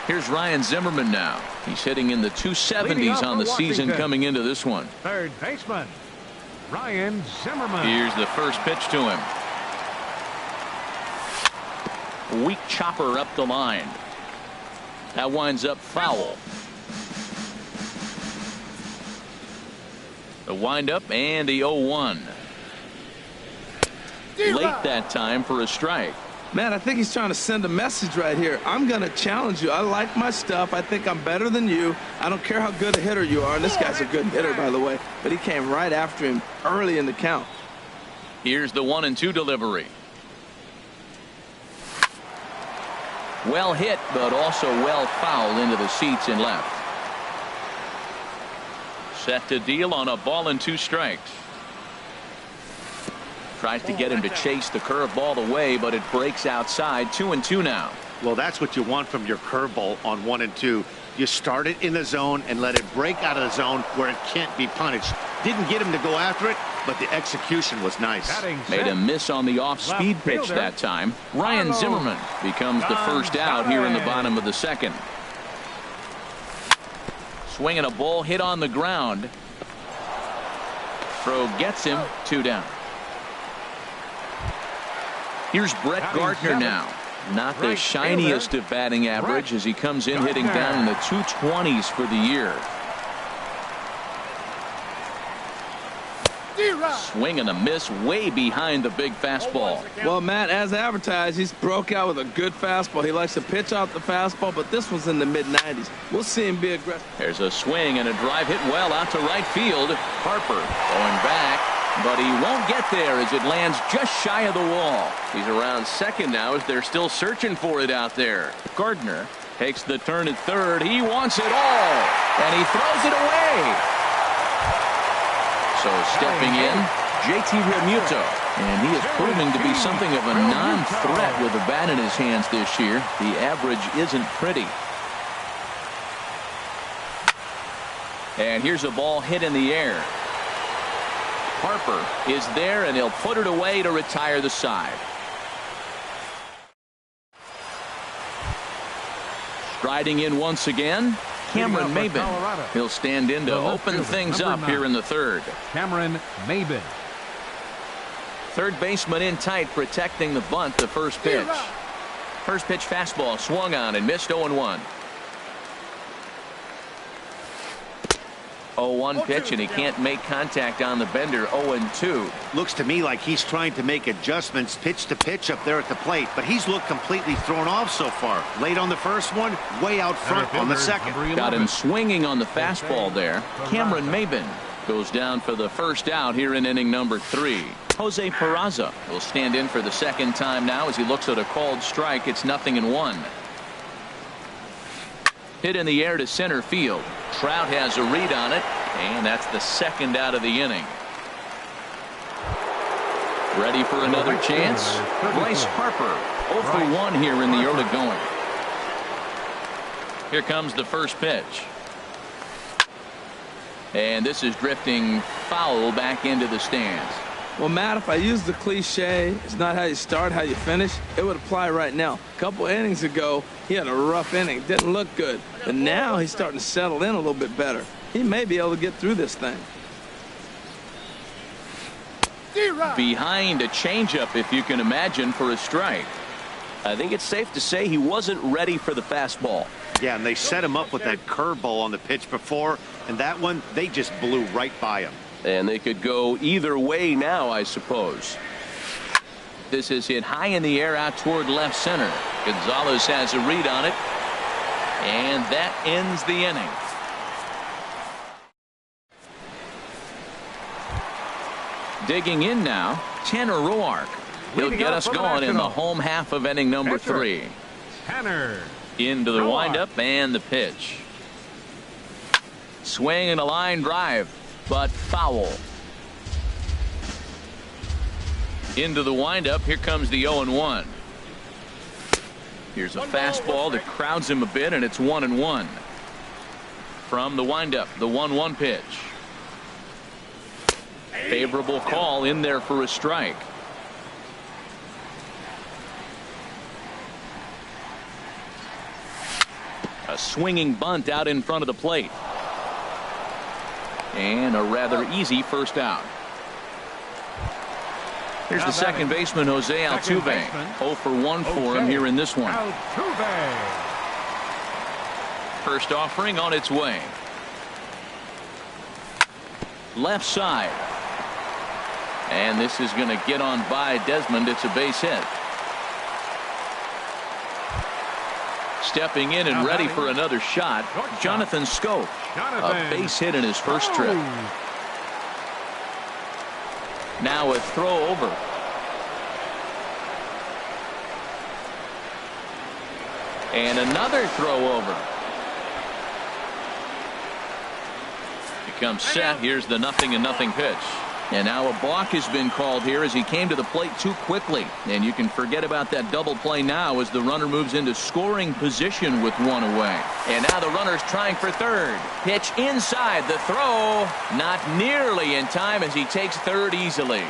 Here's Ryan Zimmerman now. He's hitting in the 270s on the season coming into this one. Third baseman, Ryan Zimmerman. Here's the first pitch to him. Weak chopper up the line. That winds up foul. The windup and the 0-1. Late that time for a strike. Man, I think he's trying to send a message right here. I'm going to challenge you. I like my stuff. I think I'm better than you. I don't care how good a hitter you are. And this guy's a good hitter, by the way. But he came right after him early in the count. Here's the 1-2 delivery. Well hit, but also well fouled into the seats and left. Set to deal on a ball and 2 strikes. Tries to get him to chase the curveball away, but it breaks outside. 2-2 now. Well, that's what you want from your curveball on 1 and 2. You start it in the zone and let it break out of the zone where it can't be punished. Didn't get him to go after it, but the execution was nice. Made a miss on the off-speed pitch that time. Ryan Zimmerman becomes the first out here in the bottom of the second. Swinging a ball hit on the ground. Throw gets him. 2 down. Here's Brett Gardner now. Not the shiniest of batting average as he comes in hitting down in the 220s for the year. Swing and a miss way behind the big fastball. Well, Matt, as advertised, he's broke out with a good fastball. He likes to pitch out the fastball, but this one's in the mid-90s. We'll see him be aggressive. There's a swing and a drive hit well out to right field. Harper going back, but he won't get there as it lands just shy of the wall. He's around second now as they're still searching for it out there. Gardner takes the turn at third. He wants it all, and he throws it away. So stepping in, JT Realmuto, and he is proving to be something of a non-threat with the bat in his hands this year. The average isn't pretty. And here's a ball hit in the air. Harper is there, and he'll put it away to retire the side. Striding in once again, Cameron Maben. He'll stand in to open things up here in the third. Cameron Maben. Third baseman in tight, protecting the bunt. The first pitch. First pitch fastball swung on and missed. 0-1. 0-1 pitch, and he can't make contact on the bender. 0-2. Looks to me like he's trying to make adjustments pitch to pitch up there at the plate, but he's looked completely thrown off so far. Late on the first one, way out front on the second. Got him swinging on the fastball there. Cameron Maben goes down for the first out here in inning number 3. Jose Peraza will stand in for the second time now as he looks at a called strike. It's 0-1. Hit in the air to center field. Trout has a read on it, and that's the second out of the inning. Ready for another chance? Bryce Harper, 0 for 1 here in the early going. Here comes the first pitch. And this is drifting foul back into the stands. Well, Matt, if I use the cliche, it's not how you start, how you finish, it would apply right now. A couple innings ago, he had a rough inning. Didn't look good. But now he's starting to settle in a little bit better. He may be able to get through this thing. behind a changeup, if you can imagine, for a strike. I think it's safe to say he wasn't ready for the fastball. Yeah, and they set him up with that curveball on the pitch before, and that one, they just blew right by him. And they could go either way now, I suppose. This is hit high in the air out toward left center. Gonzalez has a read on it, and that ends the inning. Digging in now, Tanner Roark. He'll get us going in the home half of inning number 3. Tanner. Into the windup and the pitch. Swing and a line drive, but foul. Into the windup. Here comes the 0-1. Here's a fastball that crowds him a bit, and it's 1-1. From the windup, the 1-1 pitch. Favorable call in there for a strike. A swinging bunt out in front of the plate. And a rather easy first out. Here's the second baseman, Jose Altuve. 0 for 1 for him here in this one. First offering on its way. Left side. And this is going to get on by Desmond. It's a base hit. Stepping in and ready for another shot, Jonathan Schoop. A base hit in his first trip. Now a throw over. And another throw over. Becomes set. Here's the 0-0 pitch. And now a balk has been called here as he came to the plate too quickly. And you can forget about that double play now as the runner moves into scoring position with one away. And now the runner's trying for third. Pitch inside. The throw not nearly in time as he takes third easily.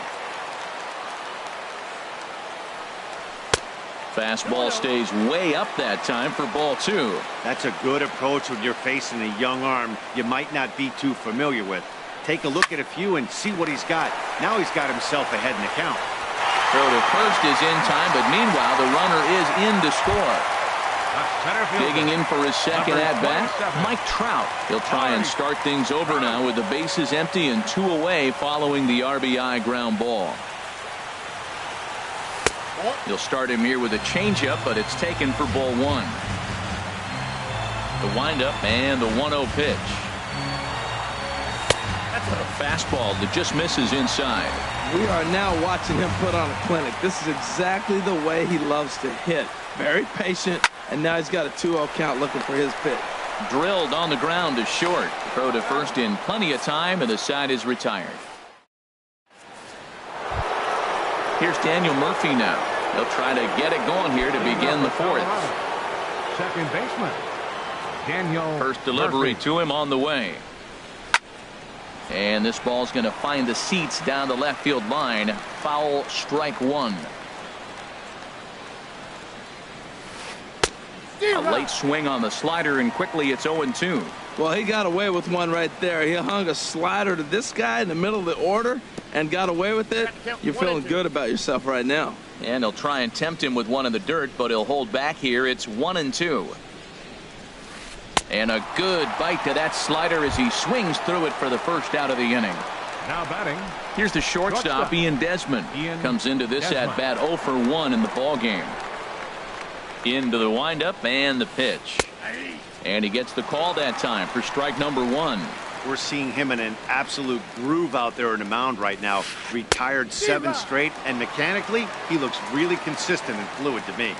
Fastball stays way up that time for ball 2. That's a good approach when you're facing a young arm you might not be too familiar with. Take a look at a few and see what he's got. Now he's got himself ahead in the count. Throw to first is in time, but meanwhile the runner is in to score. Digging in for his second at bat, Mike Trout. He'll try and start things over now with the bases empty and 2 away following the RBI ground ball. He'll start him here with a changeup, but it's taken for ball 1. The windup and the 1-0 pitch. A fastball that just misses inside. We are now watching him put on a clinic. This is exactly the way he loves to hit. Very patient, and now he's got a 2-0 count looking for his pitch. Drilled on the ground to short. Throw to first in plenty of time, and the side is retired. Here's Daniel Murphy now. He'll try to get it going here to begin the 4th. Second baseman, Daniel. First delivery Murphy. to him on the way. And this ball's going to find the seats down the left field line. Foul, strike 1. A late swing on the slider, and quickly it's 0-2. Well, he got away with one right there. He hung a slider to this guy in the middle of the order and got away with it. You're feeling good about yourself right now. And he'll try and tempt him with one in the dirt, but he'll hold back here. It's 1-2. And a good bite to that slider as he swings through it for the first out of the inning. Now batting. Here's the shortstop, Ian Desmond. Comes into this at bat 0 for 1 in the ball game. Into the windup and the pitch. And he gets the call that time for strike number 1. We're seeing him in an absolute groove out there in the mound right now. Retired 7 straight, and mechanically, he looks really consistent and fluid to me.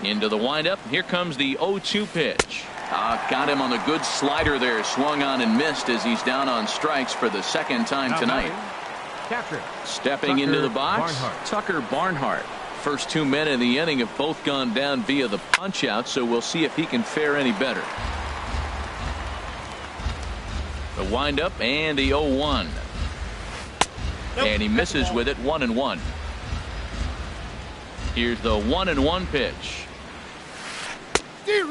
Into the windup. Here comes the 0-2 pitch. Got him on the good slider there. Swung on and missed as he's down on strikes for the second time tonight. Stepping into the box, Tucker Barnhart. First 2 men in the inning have both gone down via the punch out, so we'll see if he can fare any better. The windup and the 0-1. And he misses with it. 1-1. Here's the 1-1 pitch.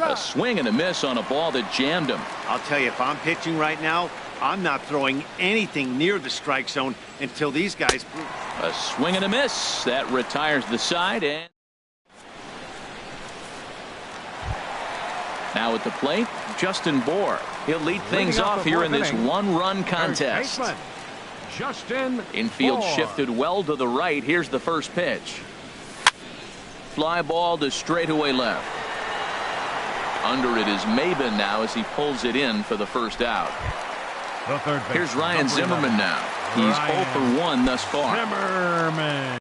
A swing and a miss on a ball that jammed him. I'll tell you, if I'm pitching right now, I'm not throwing anything near the strike zone until these guys. A swing and a miss. That retires the side. And now at the plate, Justin Bohr. He'll lead things off here in this one-run contest. Justin Infield Bohr. shifted well to the right. Here's the first pitch. Fly ball to straightaway left. Under it is Maben now as he pulls it in for the first out. The third base, Here's Ryan Zimmerman now. He's 0 for 1 thus far. Zimmerman.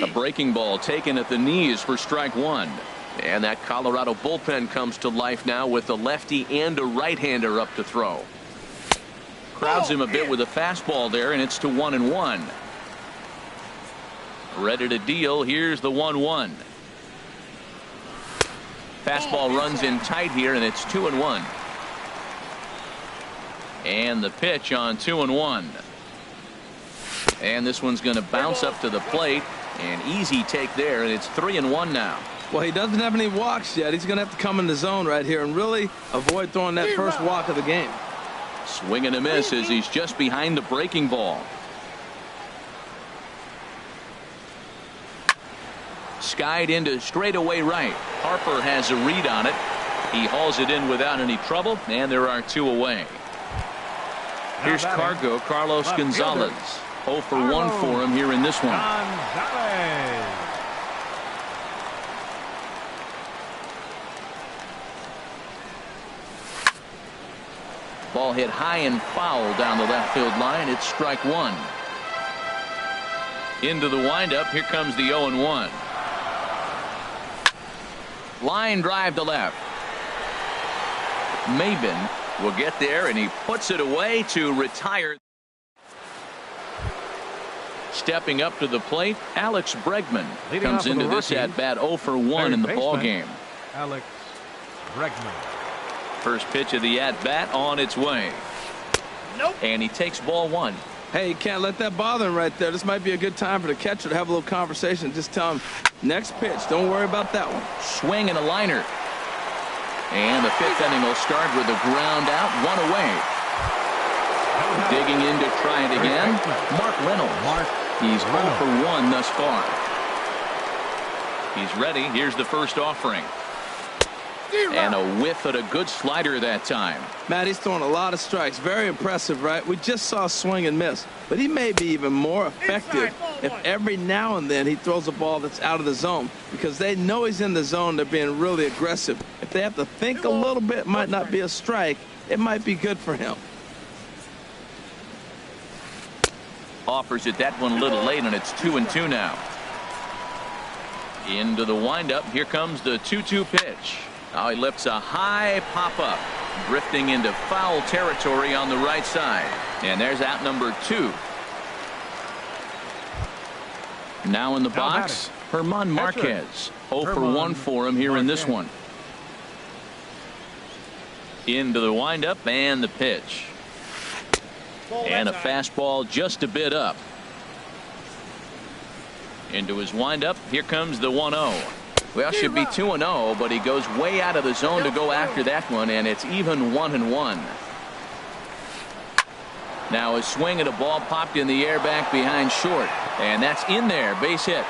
A breaking ball taken at the knees for strike one. And that Colorado bullpen comes to life now with a lefty and a right-hander up to throw. Crowds him a bit with a fastball there, and it's to 1-1. Ready to deal. Here's the 1-1. Fastball runs in tight here, and it's 2-1. And the pitch on 2-1. And this one's going to bounce up to the plate. An easy take there, and it's 3-1 now. Well, he doesn't have any walks yet. He's going to have to come in the zone right here and really avoid throwing that first walk of the game. Swing and a miss as he's just behind the breaking ball. Skied into straightaway right. Harper has a read on it. He hauls it in without any trouble, and there are two away. Here's Cargo, Carlos Gonzalez. 0 for 1 for him here in this one. Gonzalez. Ball hit high and foul down the left field line. It's strike one. Into the windup. Here comes the 0-1. Line drive to left. Maben will get there, and he puts it away to retire. Stepping up to the plate, Alex Bregman comes into this at bat 0 for 1 in the ball game. Alex Bregman. First pitch of the at bat on its way. Nope. And he takes ball one. Hey, you can't let that bother him right there. This might be a good time for the catcher to have a little conversation. Just tell him, next pitch, don't worry about that one. Swing and a liner. And the fifth inning will start with a ground out, one away. Digging in to try it again, Mark Reynolds. He's 0 for 1 thus far. He's ready. Here's the first offering. And a whiff at a good slider that time. Matt, he's throwing a lot of strikes. Very impressive, right? We just saw swing and miss. But he may be even more effective if every now and then he throws a ball that's out of the zone. Because they know he's in the zone. They're being really aggressive. If they have to think a little bit, it might not be a strike. It might be good for him. Offers it that one a little late, and it's 2-2 now. Into the windup. Here comes the 2-2 pitch. Now he lifts a high pop-up, drifting into foul territory on the right side. And there's out number 2. Now in the box, Herman Marquez. 0 for 1 for him here in this one. Into the windup and the pitch. And a fastball just a bit up. Into his windup. Here comes the 1-0. Well, should be 2-0, but he goes way out of the zone to go after that one, and it's even 1-1. Now a swing at a ball popped in the air back behind short, and that's in there. Base hit.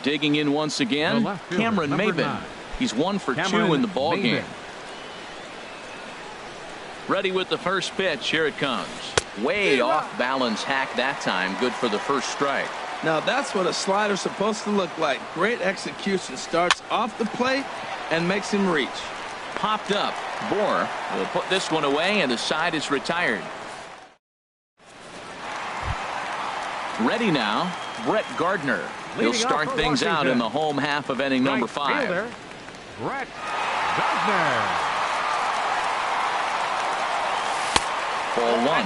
Digging in once again, Cameron Maben. He's 1 for 2 in the ball game. Ready with the first pitch. Here it comes. Way off balance hack that time. Good for the first strike. Now that's what a slider's supposed to look like. Great execution. Starts off the plate and makes him reach. Popped up. Bohr will put this one away, and the side is retired. Ready now, Brett Gardner. He'll start things out in the home half of inning number 5. Brett Gardner. Ball 1.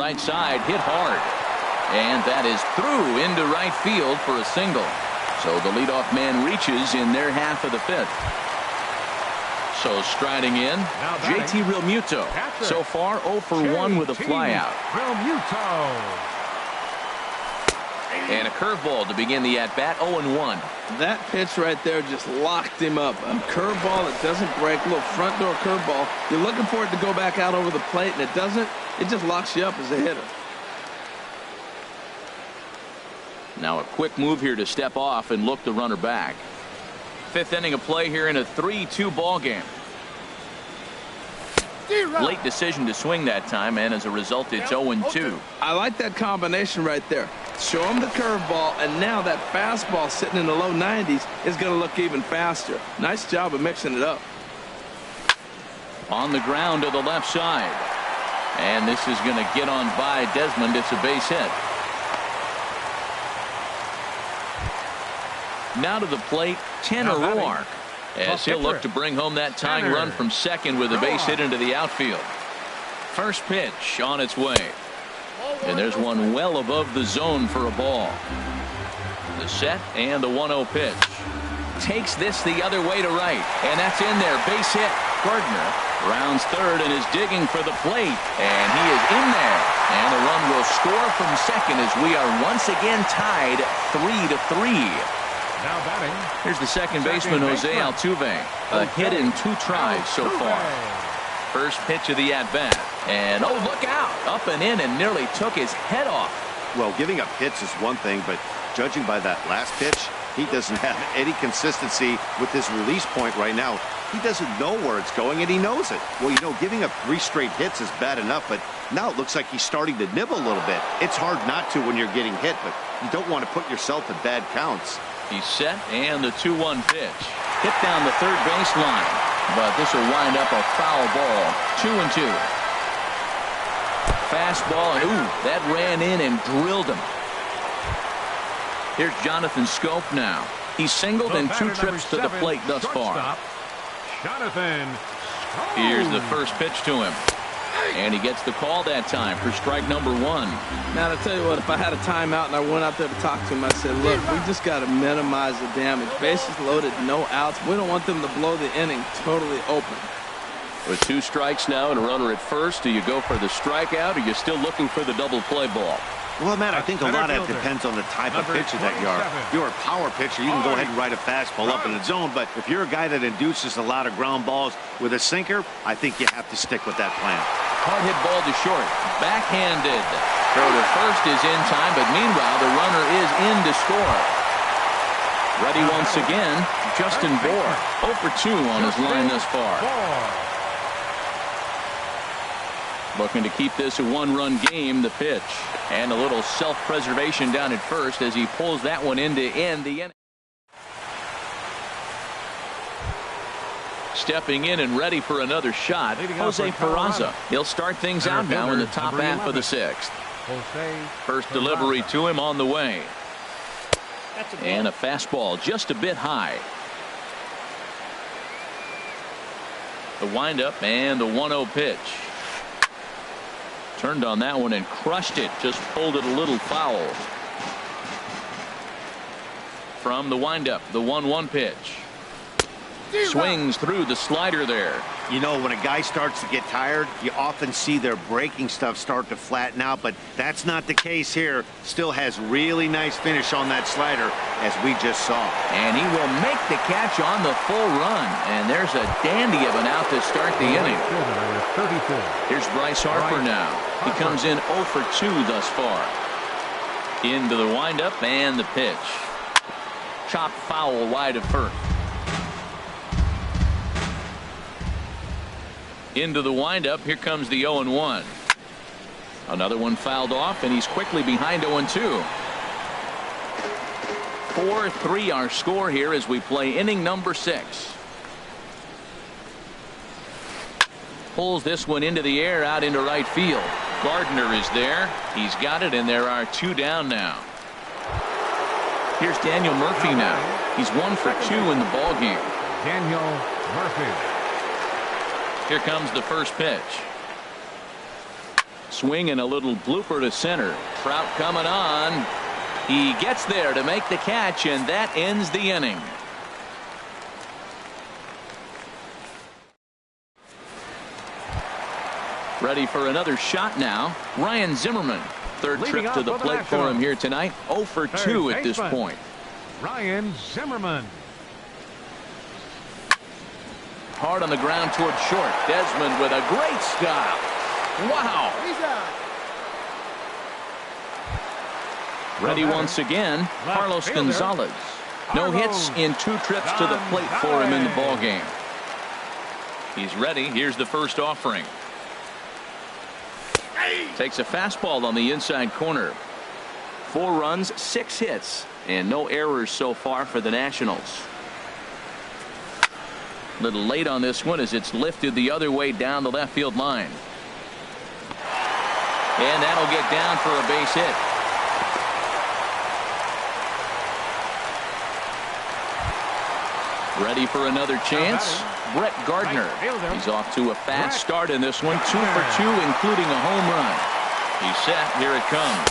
right side, hit hard. And that is through into right field for a single. So the leadoff man reaches in their half of the fifth. So striding in, JT Realmuto. So far 0 for 1 with a flyout. Realmuto. And a curveball to begin the at-bat, 0-1. That pitch right there just locked him up. A curveball that doesn't break, a little front door curveball. You're looking for it to go back out over the plate, and it doesn't. It just locks you up as a hitter. Now a quick move here to step off and look the runner back. Fifth inning of play here in a 3-2 ball game. Late decision to swing that time, and as a result, it's 0-2. I like that combination right there. Show him the curveball, and now that fastball sitting in the low 90s is going to look even faster. Nice job of mixing it up. On the ground to the left side. And this is going to get on by Desmond. It's a base hit. Now to the plate, Tanner Roark, as he'll look to bring home that tying run from second with a base hit into the outfield. First pitch on its way. And there's one well above the zone for a ball. The set and the 1-0 pitch. Takes this the other way to right. And that's in there. Base hit. Gardner rounds third and is digging for the plate. And he is in there. And the run will score from second as we are once again tied 3-3. Now batting. Here's the second baseman, Jose Altuve. A hit in 2 tries so far. First pitch of the at-bat. And, oh, look out. Up and in and nearly took his head off. Well, giving up hits is one thing, but judging by that last pitch, he doesn't have any consistency with his release point right now. He doesn't know where it's going, and he knows it. Well, you know, giving up 3 straight hits is bad enough, but now it looks like he's starting to nibble a little bit. It's hard not to when you're getting hit, but you don't want to put yourself in bad counts. He's set, and the 2-1 pitch. Hit down the third baseline, but this will wind up a foul ball. 2-2. Fastball, and ooh, that ran in and drilled him. Here's Jonathan Scope now. He's singled in 2 trips to the plate thus far. Jonathan. Here's the first pitch to him. And he gets the call that time for strike number 1. Now, to tell you what, if I had a timeout and I went out there to talk to him, I said, look, we just got to minimize the damage. Bases loaded, no outs. We don't want them to blow the inning totally open. With 2 strikes now and a runner at first, do you go for the strikeout, or you're still looking for the double play ball? Well, Matt, I think a lot of it depends on the type of pitcher that you are. If you're a power pitcher, you can go ahead and ride a fastball up in the zone. But if you're a guy that induces a lot of ground balls with a sinker, I think you have to stick with that plan. Hard hit ball to short. Backhanded. Throw to first is in time, but meanwhile, the runner is in to score. Ready once again, Justin Bour. 0 for 2 on his line thus far. Looking to keep this a 1-run game, the pitch. And a little self-preservation down at first as he pulls that one in to end the inning. Stepping in and ready for another shot, Jose Peraza. He'll start things out now in the top half of the 6th. First delivery to him on the way. And a fastball just a bit high. The windup and the 1-0 pitch. Turned on that one and crushed it. Just pulled it a little foul. From the windup, the 1-1 pitch. Swings through the slider there. You know, when a guy starts to get tired, you often see their breaking stuff start to flatten out, but that's not the case here. Still has really nice finish on that slider, as we just saw. And he will make the catch on the full run. And there's a dandy of an out to start the inning. Here's Bryce Harper now. He comes in 0 for 2 thus far. Into the windup and the pitch. Chopped foul wide of first. Into the windup. Here comes the 0-1. Another one fouled off, and he's quickly behind 0-2. 4-3 our score here as we play inning number 6. Pulls this one into the air out into right field. Gardner is there. He's got it, and there are 2 down now. Here's Daniel Murphy now. He's 1 for 2 in the ball game. Daniel Murphy. Here comes the first pitch. Swing and a little blooper to center. Trout coming on. He gets there to make the catch, and that ends the inning. Ready for another shot now. Ryan Zimmerman. Third Leading trip to the off plate with for him Nationals. here tonight. 0 for 2 at this baseman, point. Ryan Zimmerman. Hard on the ground toward short. Desmond with a great stop. Wow. He's out. Ready once again. Carlos Gonzalez. No hits in 2 trips to the plate for him in the ball game. He's ready. Here's the first offering. Takes a fastball on the inside corner. 4 runs, 6 hits, and no errors so far for the Nationals. A little late on this one as it's lifted the other way down the left field line. And that'll get down for a base hit. Ready for another chance. Brett Gardner. He's off to a fast start in this one. 2 for 2, including a home run. He's set. Here it comes.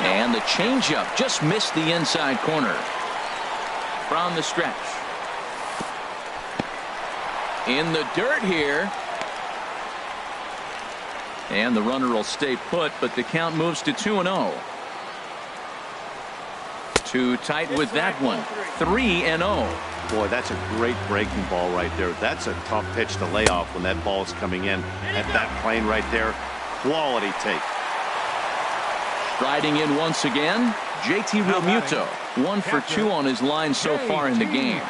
And the changeup just missed the inside corner. From the stretch. In the dirt here. And the runner will stay put, but the count moves to 2-0. Too tight with that one. 3-0. Boy, that's a great breaking ball right there. That's a tough pitch to lay off when that ball's coming in at that plane right there. Quality take. Striding in once again, JT Realmuto. 1 for 2 on his line so far in the game.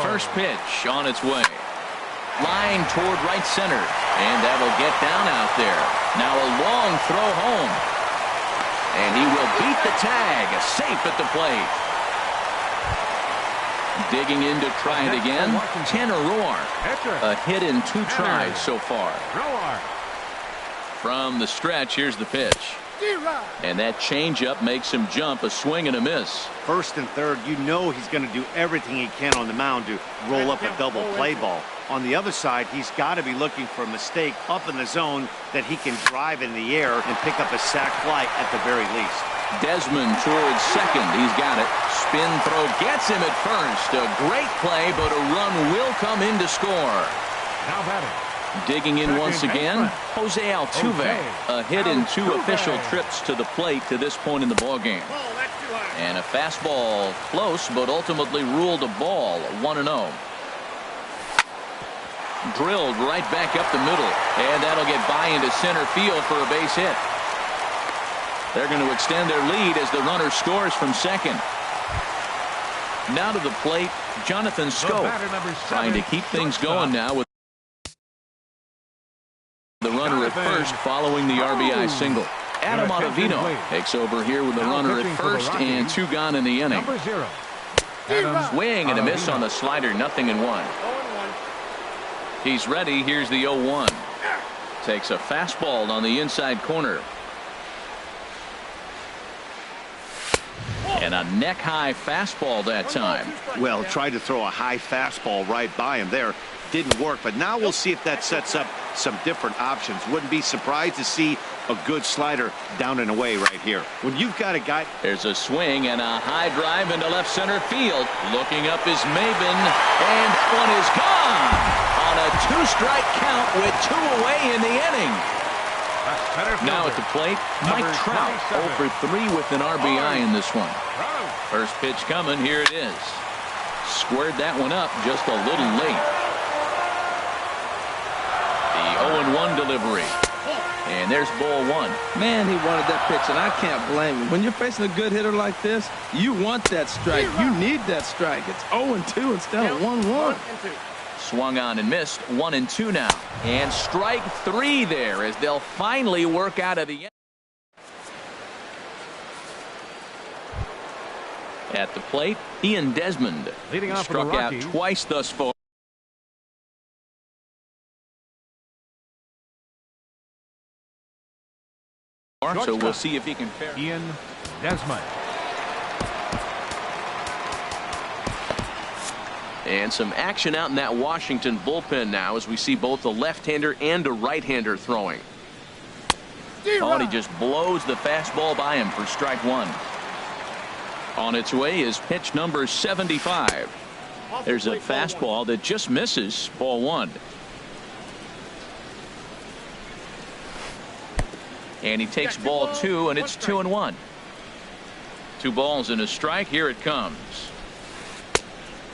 First pitch on its way. Line toward right center. And that'll get down out there. Now a long throw home. And he will beat the tag. Safe at the plate. Digging in to try it again. Tanner Roark. A hit in 2 tries so far. From the stretch, here's the pitch. And that changeup makes him jump. A swing and a miss. First and third, you know he's going to do everything he can on the mound to roll up a double play ball. On the other side, he's got to be looking for a mistake up in the zone that he can drive in the air and pick up a sac fly at the very least. Desmond towards second. He's got it. Spin throw gets him at first. A great play, but a run will come in to score. Now batting. Digging in once again, Jose Altuve. A hit in 2 official trips to the plate to this point in the ballgame. And a fastball close, but ultimately ruled a ball. 1-0. Drilled right back up the middle. And that'll get by into center field for a base hit. They're going to extend their lead as the runner scores from second. Now to the plate, Jonathan Scope. Trying to keep things going now with the runner at first following the RBI single. Adam Ottavino takes over here with the runner at first and 2 gone in the inning. Swing and a miss on the slider. 0-1. He's ready. Here's the 0-1. Takes a fastball on the inside corner. And a neck-high fastball that time. Well, tried to throw a high fastball right by him there. Didn't work, but now we'll see if that sets up some different options. Wouldn't be surprised to see a good slider down and away right here. When you've got a guy. There's a swing and a high drive into left center field. Looking up is Maben, and one is gone on a 2-strike count with 2 away in the inning. Now at the plate, Mike Trout 0 for 3 with an RBI in this one. First pitch coming. Here it is. Squared that one up just a little late. The 0-1 delivery. And there's ball 1. Man, he wanted that pitch, and I can't blame him. When you're facing a good hitter like this, you want that strike. You need that strike. It's 0-2 instead of 1-1. Swung on and missed. 1-2 now. And strike 3 there as they'll finally work out of the end. At the plate, Ian Desmond. Leading off for the Struck out Rockies. twice thus far. So we'll see if he can fare. Ian Desmond. And some action out in that Washington bullpen now as we see both a left-hander and a right-hander throwing. Oh, and he just blows the fastball by him for strike one. On its way is pitch number 75. There's a fastball that just misses, ball one. And he takes ball two, and it's 2-1. 2 balls and a strike. Here it comes.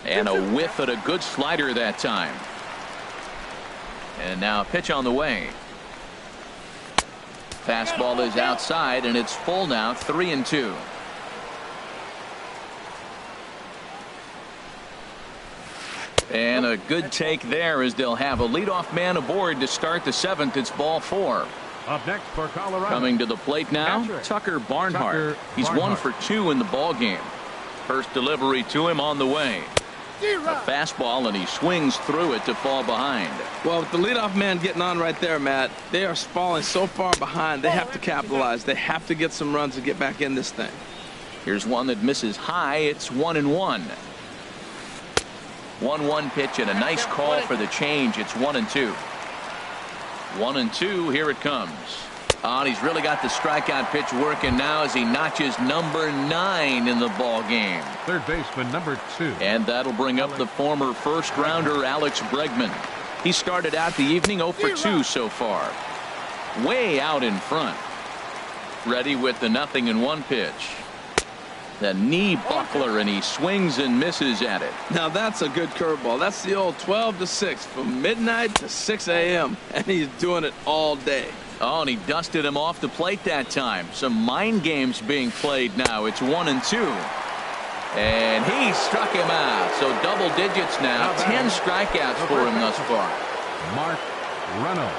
And a whiff at a good slider that time. And now a pitch on the way. Fastball is outside, and it's full now, 3-2. And a good take there as they'll have a leadoff man aboard to start the 7th. It's ball 4. Up next for Colorado. Coming to the plate now, Tucker Barnhart. He's 1 for 2 in the ball game. First delivery to him on the way. A fastball, and he swings through it to fall behind. Well, with the leadoff man getting on right there, Matt, they are falling so far behind. They have to capitalize. They have to get some runs to get back in this thing. Here's one that misses high. It's 1-1. 1-1 pitch and a nice call for the change. It's 1-2. 1-2. Here it comes. Oh, and he's really got the strikeout pitch working now as he notches number 9 in the ball game. Third baseman number 2. And that'll bring up the former first rounder Alex Bregman. He started out the evening 0 for 2 so far. Way out in front. Ready with the 0-1 pitch. The knee buckler, and he swings and misses at it. Now that's a good curveball. That's the old 12 to 6 from midnight to 6 a.m. and he's doing it all day. Oh, and he dusted him off the plate that time. Some mind games being played now. It's 1-2. And he struck him out. So double digits now. 10 strikeouts for him thus far. Mark Reynolds.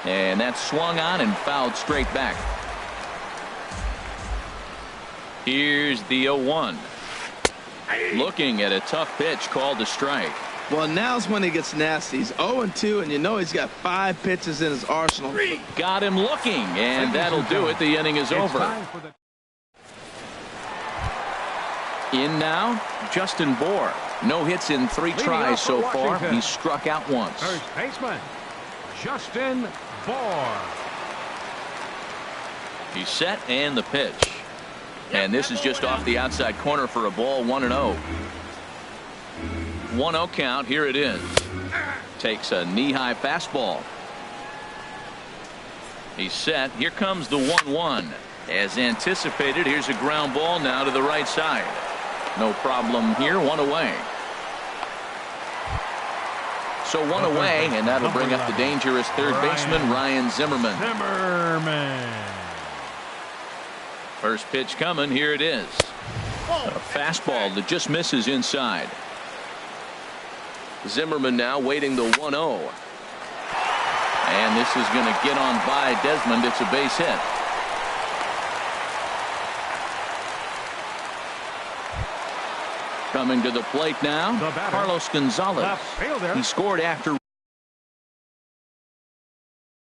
And that's swung on and fouled straight back. Here's the 0-1. Looking at a tough pitch called a strike. Well, now's when he gets nasty. He's 0-2, and you know he's got 5 pitches in his arsenal. Got him looking, and that'll do it. The inning is over. In now, Justin Bohr. No hits in 3 tries so far. He's struck out once. First baseman, Justin Bohr. He's set, and the pitch. And this is just off the outside corner for a ball, 1-0. 1-0 count. Here it is. Takes a knee-high fastball. He's set. Here comes the 1-1. As anticipated, here's a ground ball now to the right side. No problem here. 1 away. So 1 away, and that'll bring up the dangerous third baseman, Ryan Zimmerman. First pitch coming. Here it is. A fastball that just misses inside. Zimmerman now waiting the 1-0. And this is going to get on by Desmond. It's a base hit. Coming to the plate now, Carlos Gonzalez. He scored after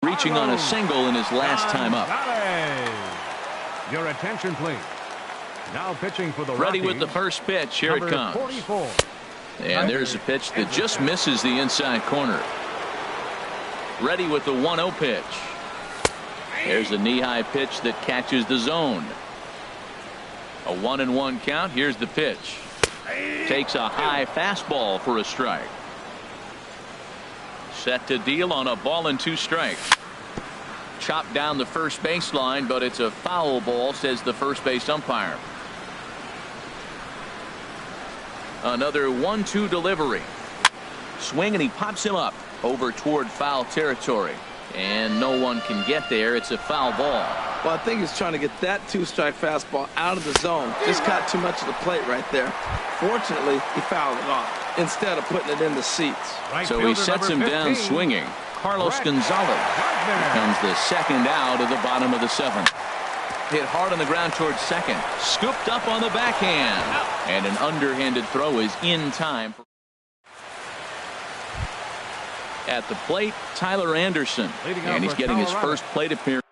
reaching on a single in his last time up. Your attention, please. Now pitching for the Ready Rockies, with the first pitch. Here it comes. 44. And there's a pitch that just misses the inside corner. Ready with the 1-0 pitch. There's a knee-high pitch that catches the zone. A 1-1 count. Here's the pitch. Takes a high fastball for a strike. Set to deal on a ball and 2 strikes. Chopped down the first baseline, but it's a foul ball, says the first base umpire. Another 1-2 delivery. Swing, and he pops him up over toward foul territory. And no one can get there. It's a foul ball. Well, I think he's trying to get that 2-strike fastball out of the zone. Just caught too much of the plate right there. Fortunately, he fouled it off instead of putting it in the seats. So he sets him down swinging. Carlos Gonzalez becomes the second out of the bottom of the 7th. Hit hard on the ground towards second. Scooped up on the backhand. And an underhanded throw is in time. At the plate, Tyler Anderson. And he's getting his first plate appearance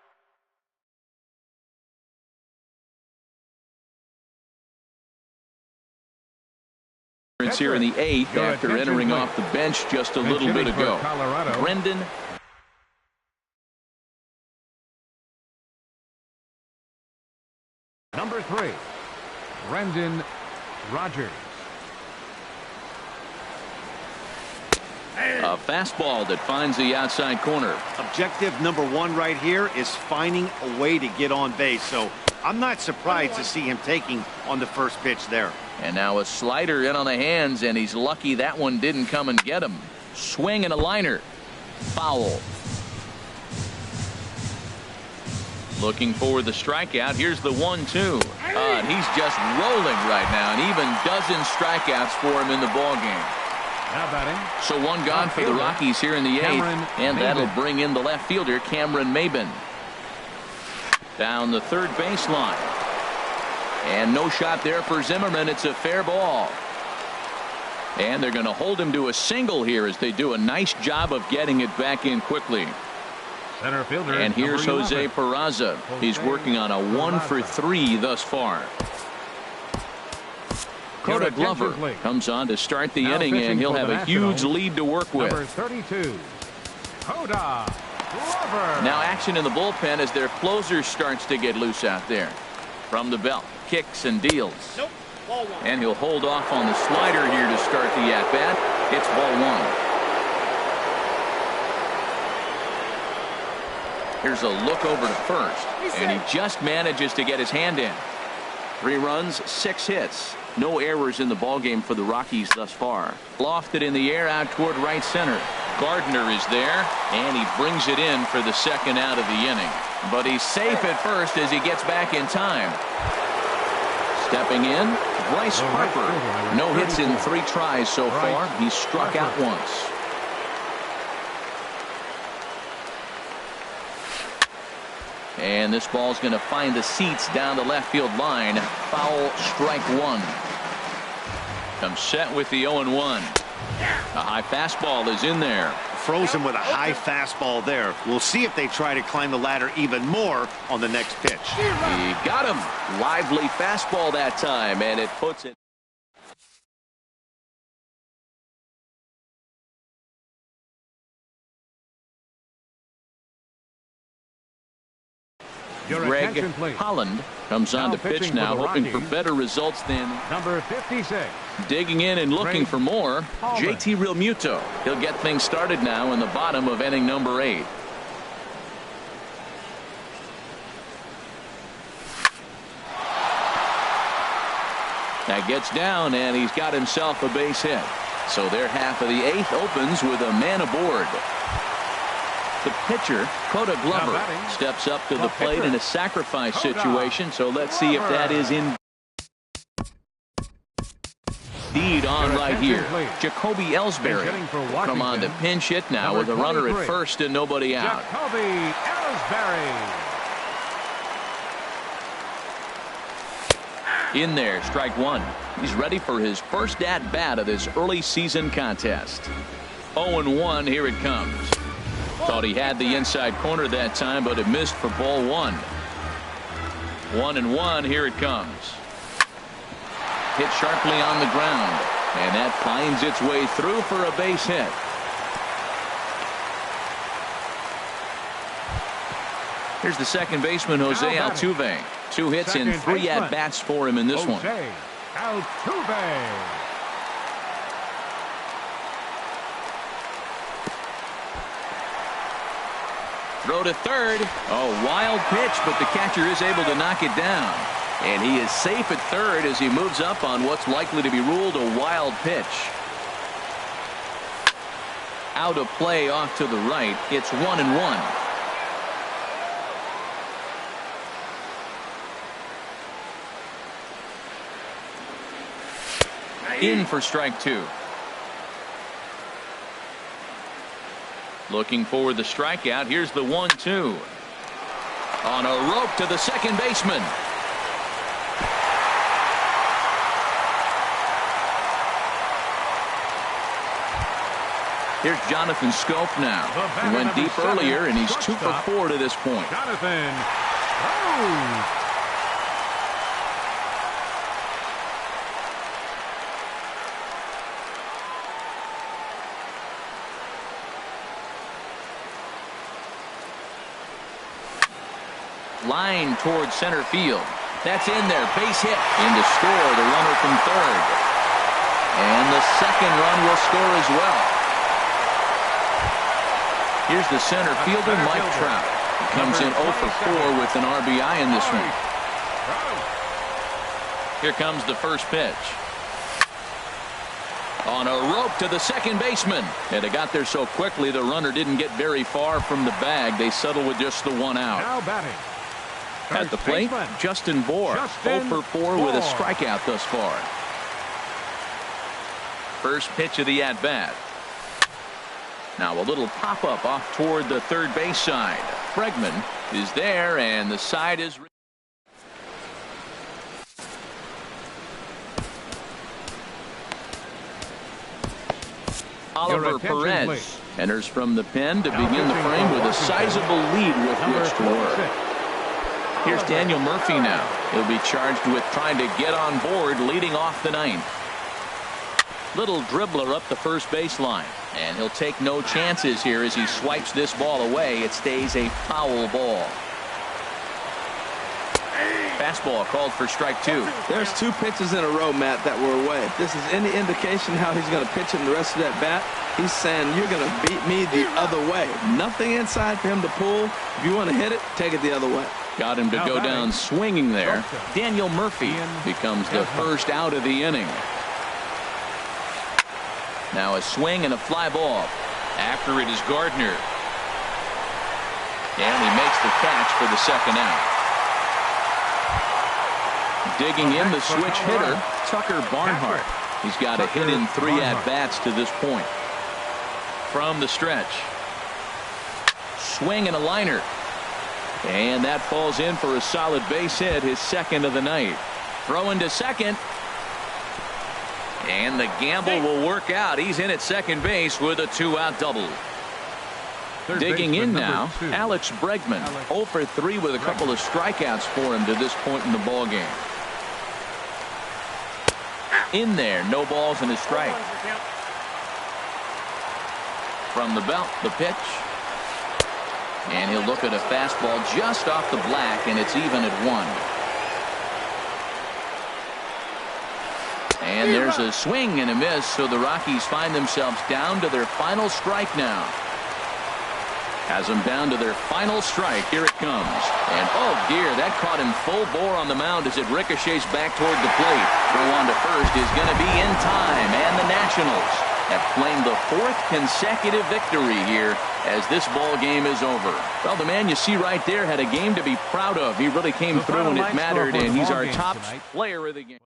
Here in the 8th after entering off the bench just a little bit ago. Brendan. Number 3, Brendan Rodgers. A fastball that finds the outside corner. Objective number 1 right here is finding a way to get on base. So I'm not surprised to see him taking on the first pitch there. And now a slider in on the hands, and he's lucky that one didn't come and get him. Swing and a liner. Foul. Looking for the strikeout. Here's the 1-2. And he's just rolling right now, and even dozen strikeouts for him in the ballgame. Now batting. So one gone for the Rockies here in the 8th, and that'll bring in the left fielder, Cameron Maybin. Down the third baseline. And no shot there for Zimmerman. It's a fair ball. And they're going to hold him to a single here as they do a nice job of getting it back in quickly. Center fielder. And here's Jose Peraza. He's working on a 1-for-3 thus far. Coda Glover comes on to start the inning, and he'll have a huge lead to work with. Number 32, Coda Glover. Now action in the bullpen as their closer starts to get loose out there. From the belt, kicks and deals. Nope. Ball 1. And he'll hold off on the slider here to start the at-bat. It's ball 1. Here's a look over to first, and he just manages to get his hand in. 3 runs, 6 hits. No errors in the ballgame for the Rockies thus far. Lofted in the air out toward right center. Gardner is there, and he brings it in for the second out of the inning. But he's safe at first as he gets back in time. Stepping in, Bryce Harper. No hits in 3 tries so far. He's struck out once. And this ball's going to find the seats down the left field line. Foul, strike 1. Comes set with the 0-1. A high fastball is in there. Frozen with a high fastball there. We'll see if they try to climb the ladder even more on the next pitch. He got him. Lively fastball that time, and it puts it. Greg Holland comes on to pitch now, hoping for better results than number 56. Digging in and looking for more, JT Realmuto. He'll get things started now in the bottom of inning number 8. That gets down, and he's got himself a base hit. So their half of the 8th opens with a man aboard. The pitcher, Coda Glover, steps up to the plate in a sacrifice situation, so let's see if that is indeed on right here. Jacoby Ellsbury come on to pinch hit now with a runner at first and nobody out. Jacoby Ellsbury. In there, strike 1. He's ready for his first at-bat of this early season contest. 0-1, here it comes. Thought he had the inside corner that time, but it missed for ball 1. 1-1, here it comes. Hit sharply on the ground, and that finds its way through for a base hit. Here's the second baseman, Jose Altuve. 2 hits and 3 at-bats for him in this one. Altuve. Throw to third. A wild pitch, but the catcher is able to knock it down. And he is safe at third as he moves up on what's likely to be ruled a wild pitch. Out of play off to the right. It's 1-1. In for strike 2. Looking for the strikeout. Here's the 1-2. On a rope to the second baseman. Here's Jonathan Scope now. He went deep earlier, and he's 2 for 4 to this point. Jonathan. Oh. Line towards center field. That's in there. Base hit. In to score the runner from third. And the second run will score as well. Here's the center fielder, Mike Trout. He comes in 0 for 4 with an RBI in this one. Here comes the first pitch. On a rope to the second baseman. And it got there so quickly the runner didn't get very far from the bag. They settle with just the one out. Now batting. At the plate, Justin Bohr, 0 for 4 with a strikeout thus far. First pitch of the at-bat. Now a little pop-up off toward the third base side. Bregman is there, and the side is... Oliver Perez enters from the pen to begin the frame with a sizable lead with which to work. Here's Daniel Murphy now. He'll be charged with trying to get on board leading off the ninth. Little dribbler up the first baseline. And he'll take no chances here as he swipes this ball away. It stays a foul ball. Fastball called for strike 2. There's 2 pitches in a row, Matt, that were away. If this is any indication how he's going to pitch in the rest of that bat, he's saying you're going to beat me the other way. Nothing inside for him to pull. If you want to hit it, take it the other way. Got him to go down swinging there. Daniel Murphy becomes the first out of the inning. Now a swing and a fly ball. After it is Gardner. And he makes the catch for the second out. Digging in the switch hitter, Tucker Barnhart. He's got a hit in 3 at-bats to this point. From the stretch. Swing and a liner. And that falls in for a solid base hit, his second of the night. Throwing to second. And the gamble will work out. He's in at second base with a 2-out double. Digging in now, Alex Bregman, 0 for 3 with a couple of strikeouts for him to this point in the ballgame. In there, no balls and a strike. From the belt, the pitch. And he'll look at a fastball just off the black, and it's even at 1. And there's a swing and a miss, so the Rockies find themselves down to their final strike now. Has them down to their final strike. Here it comes. And oh dear, that caught him full bore on the mound as it ricochets back toward the plate. Throw on to first is going to be in time, and the Nationals have claimed the 4th consecutive victory here as this ball game is over. Well, the man you see right there had a game to be proud of. He really came through and it mattered, and he's our top player of the game.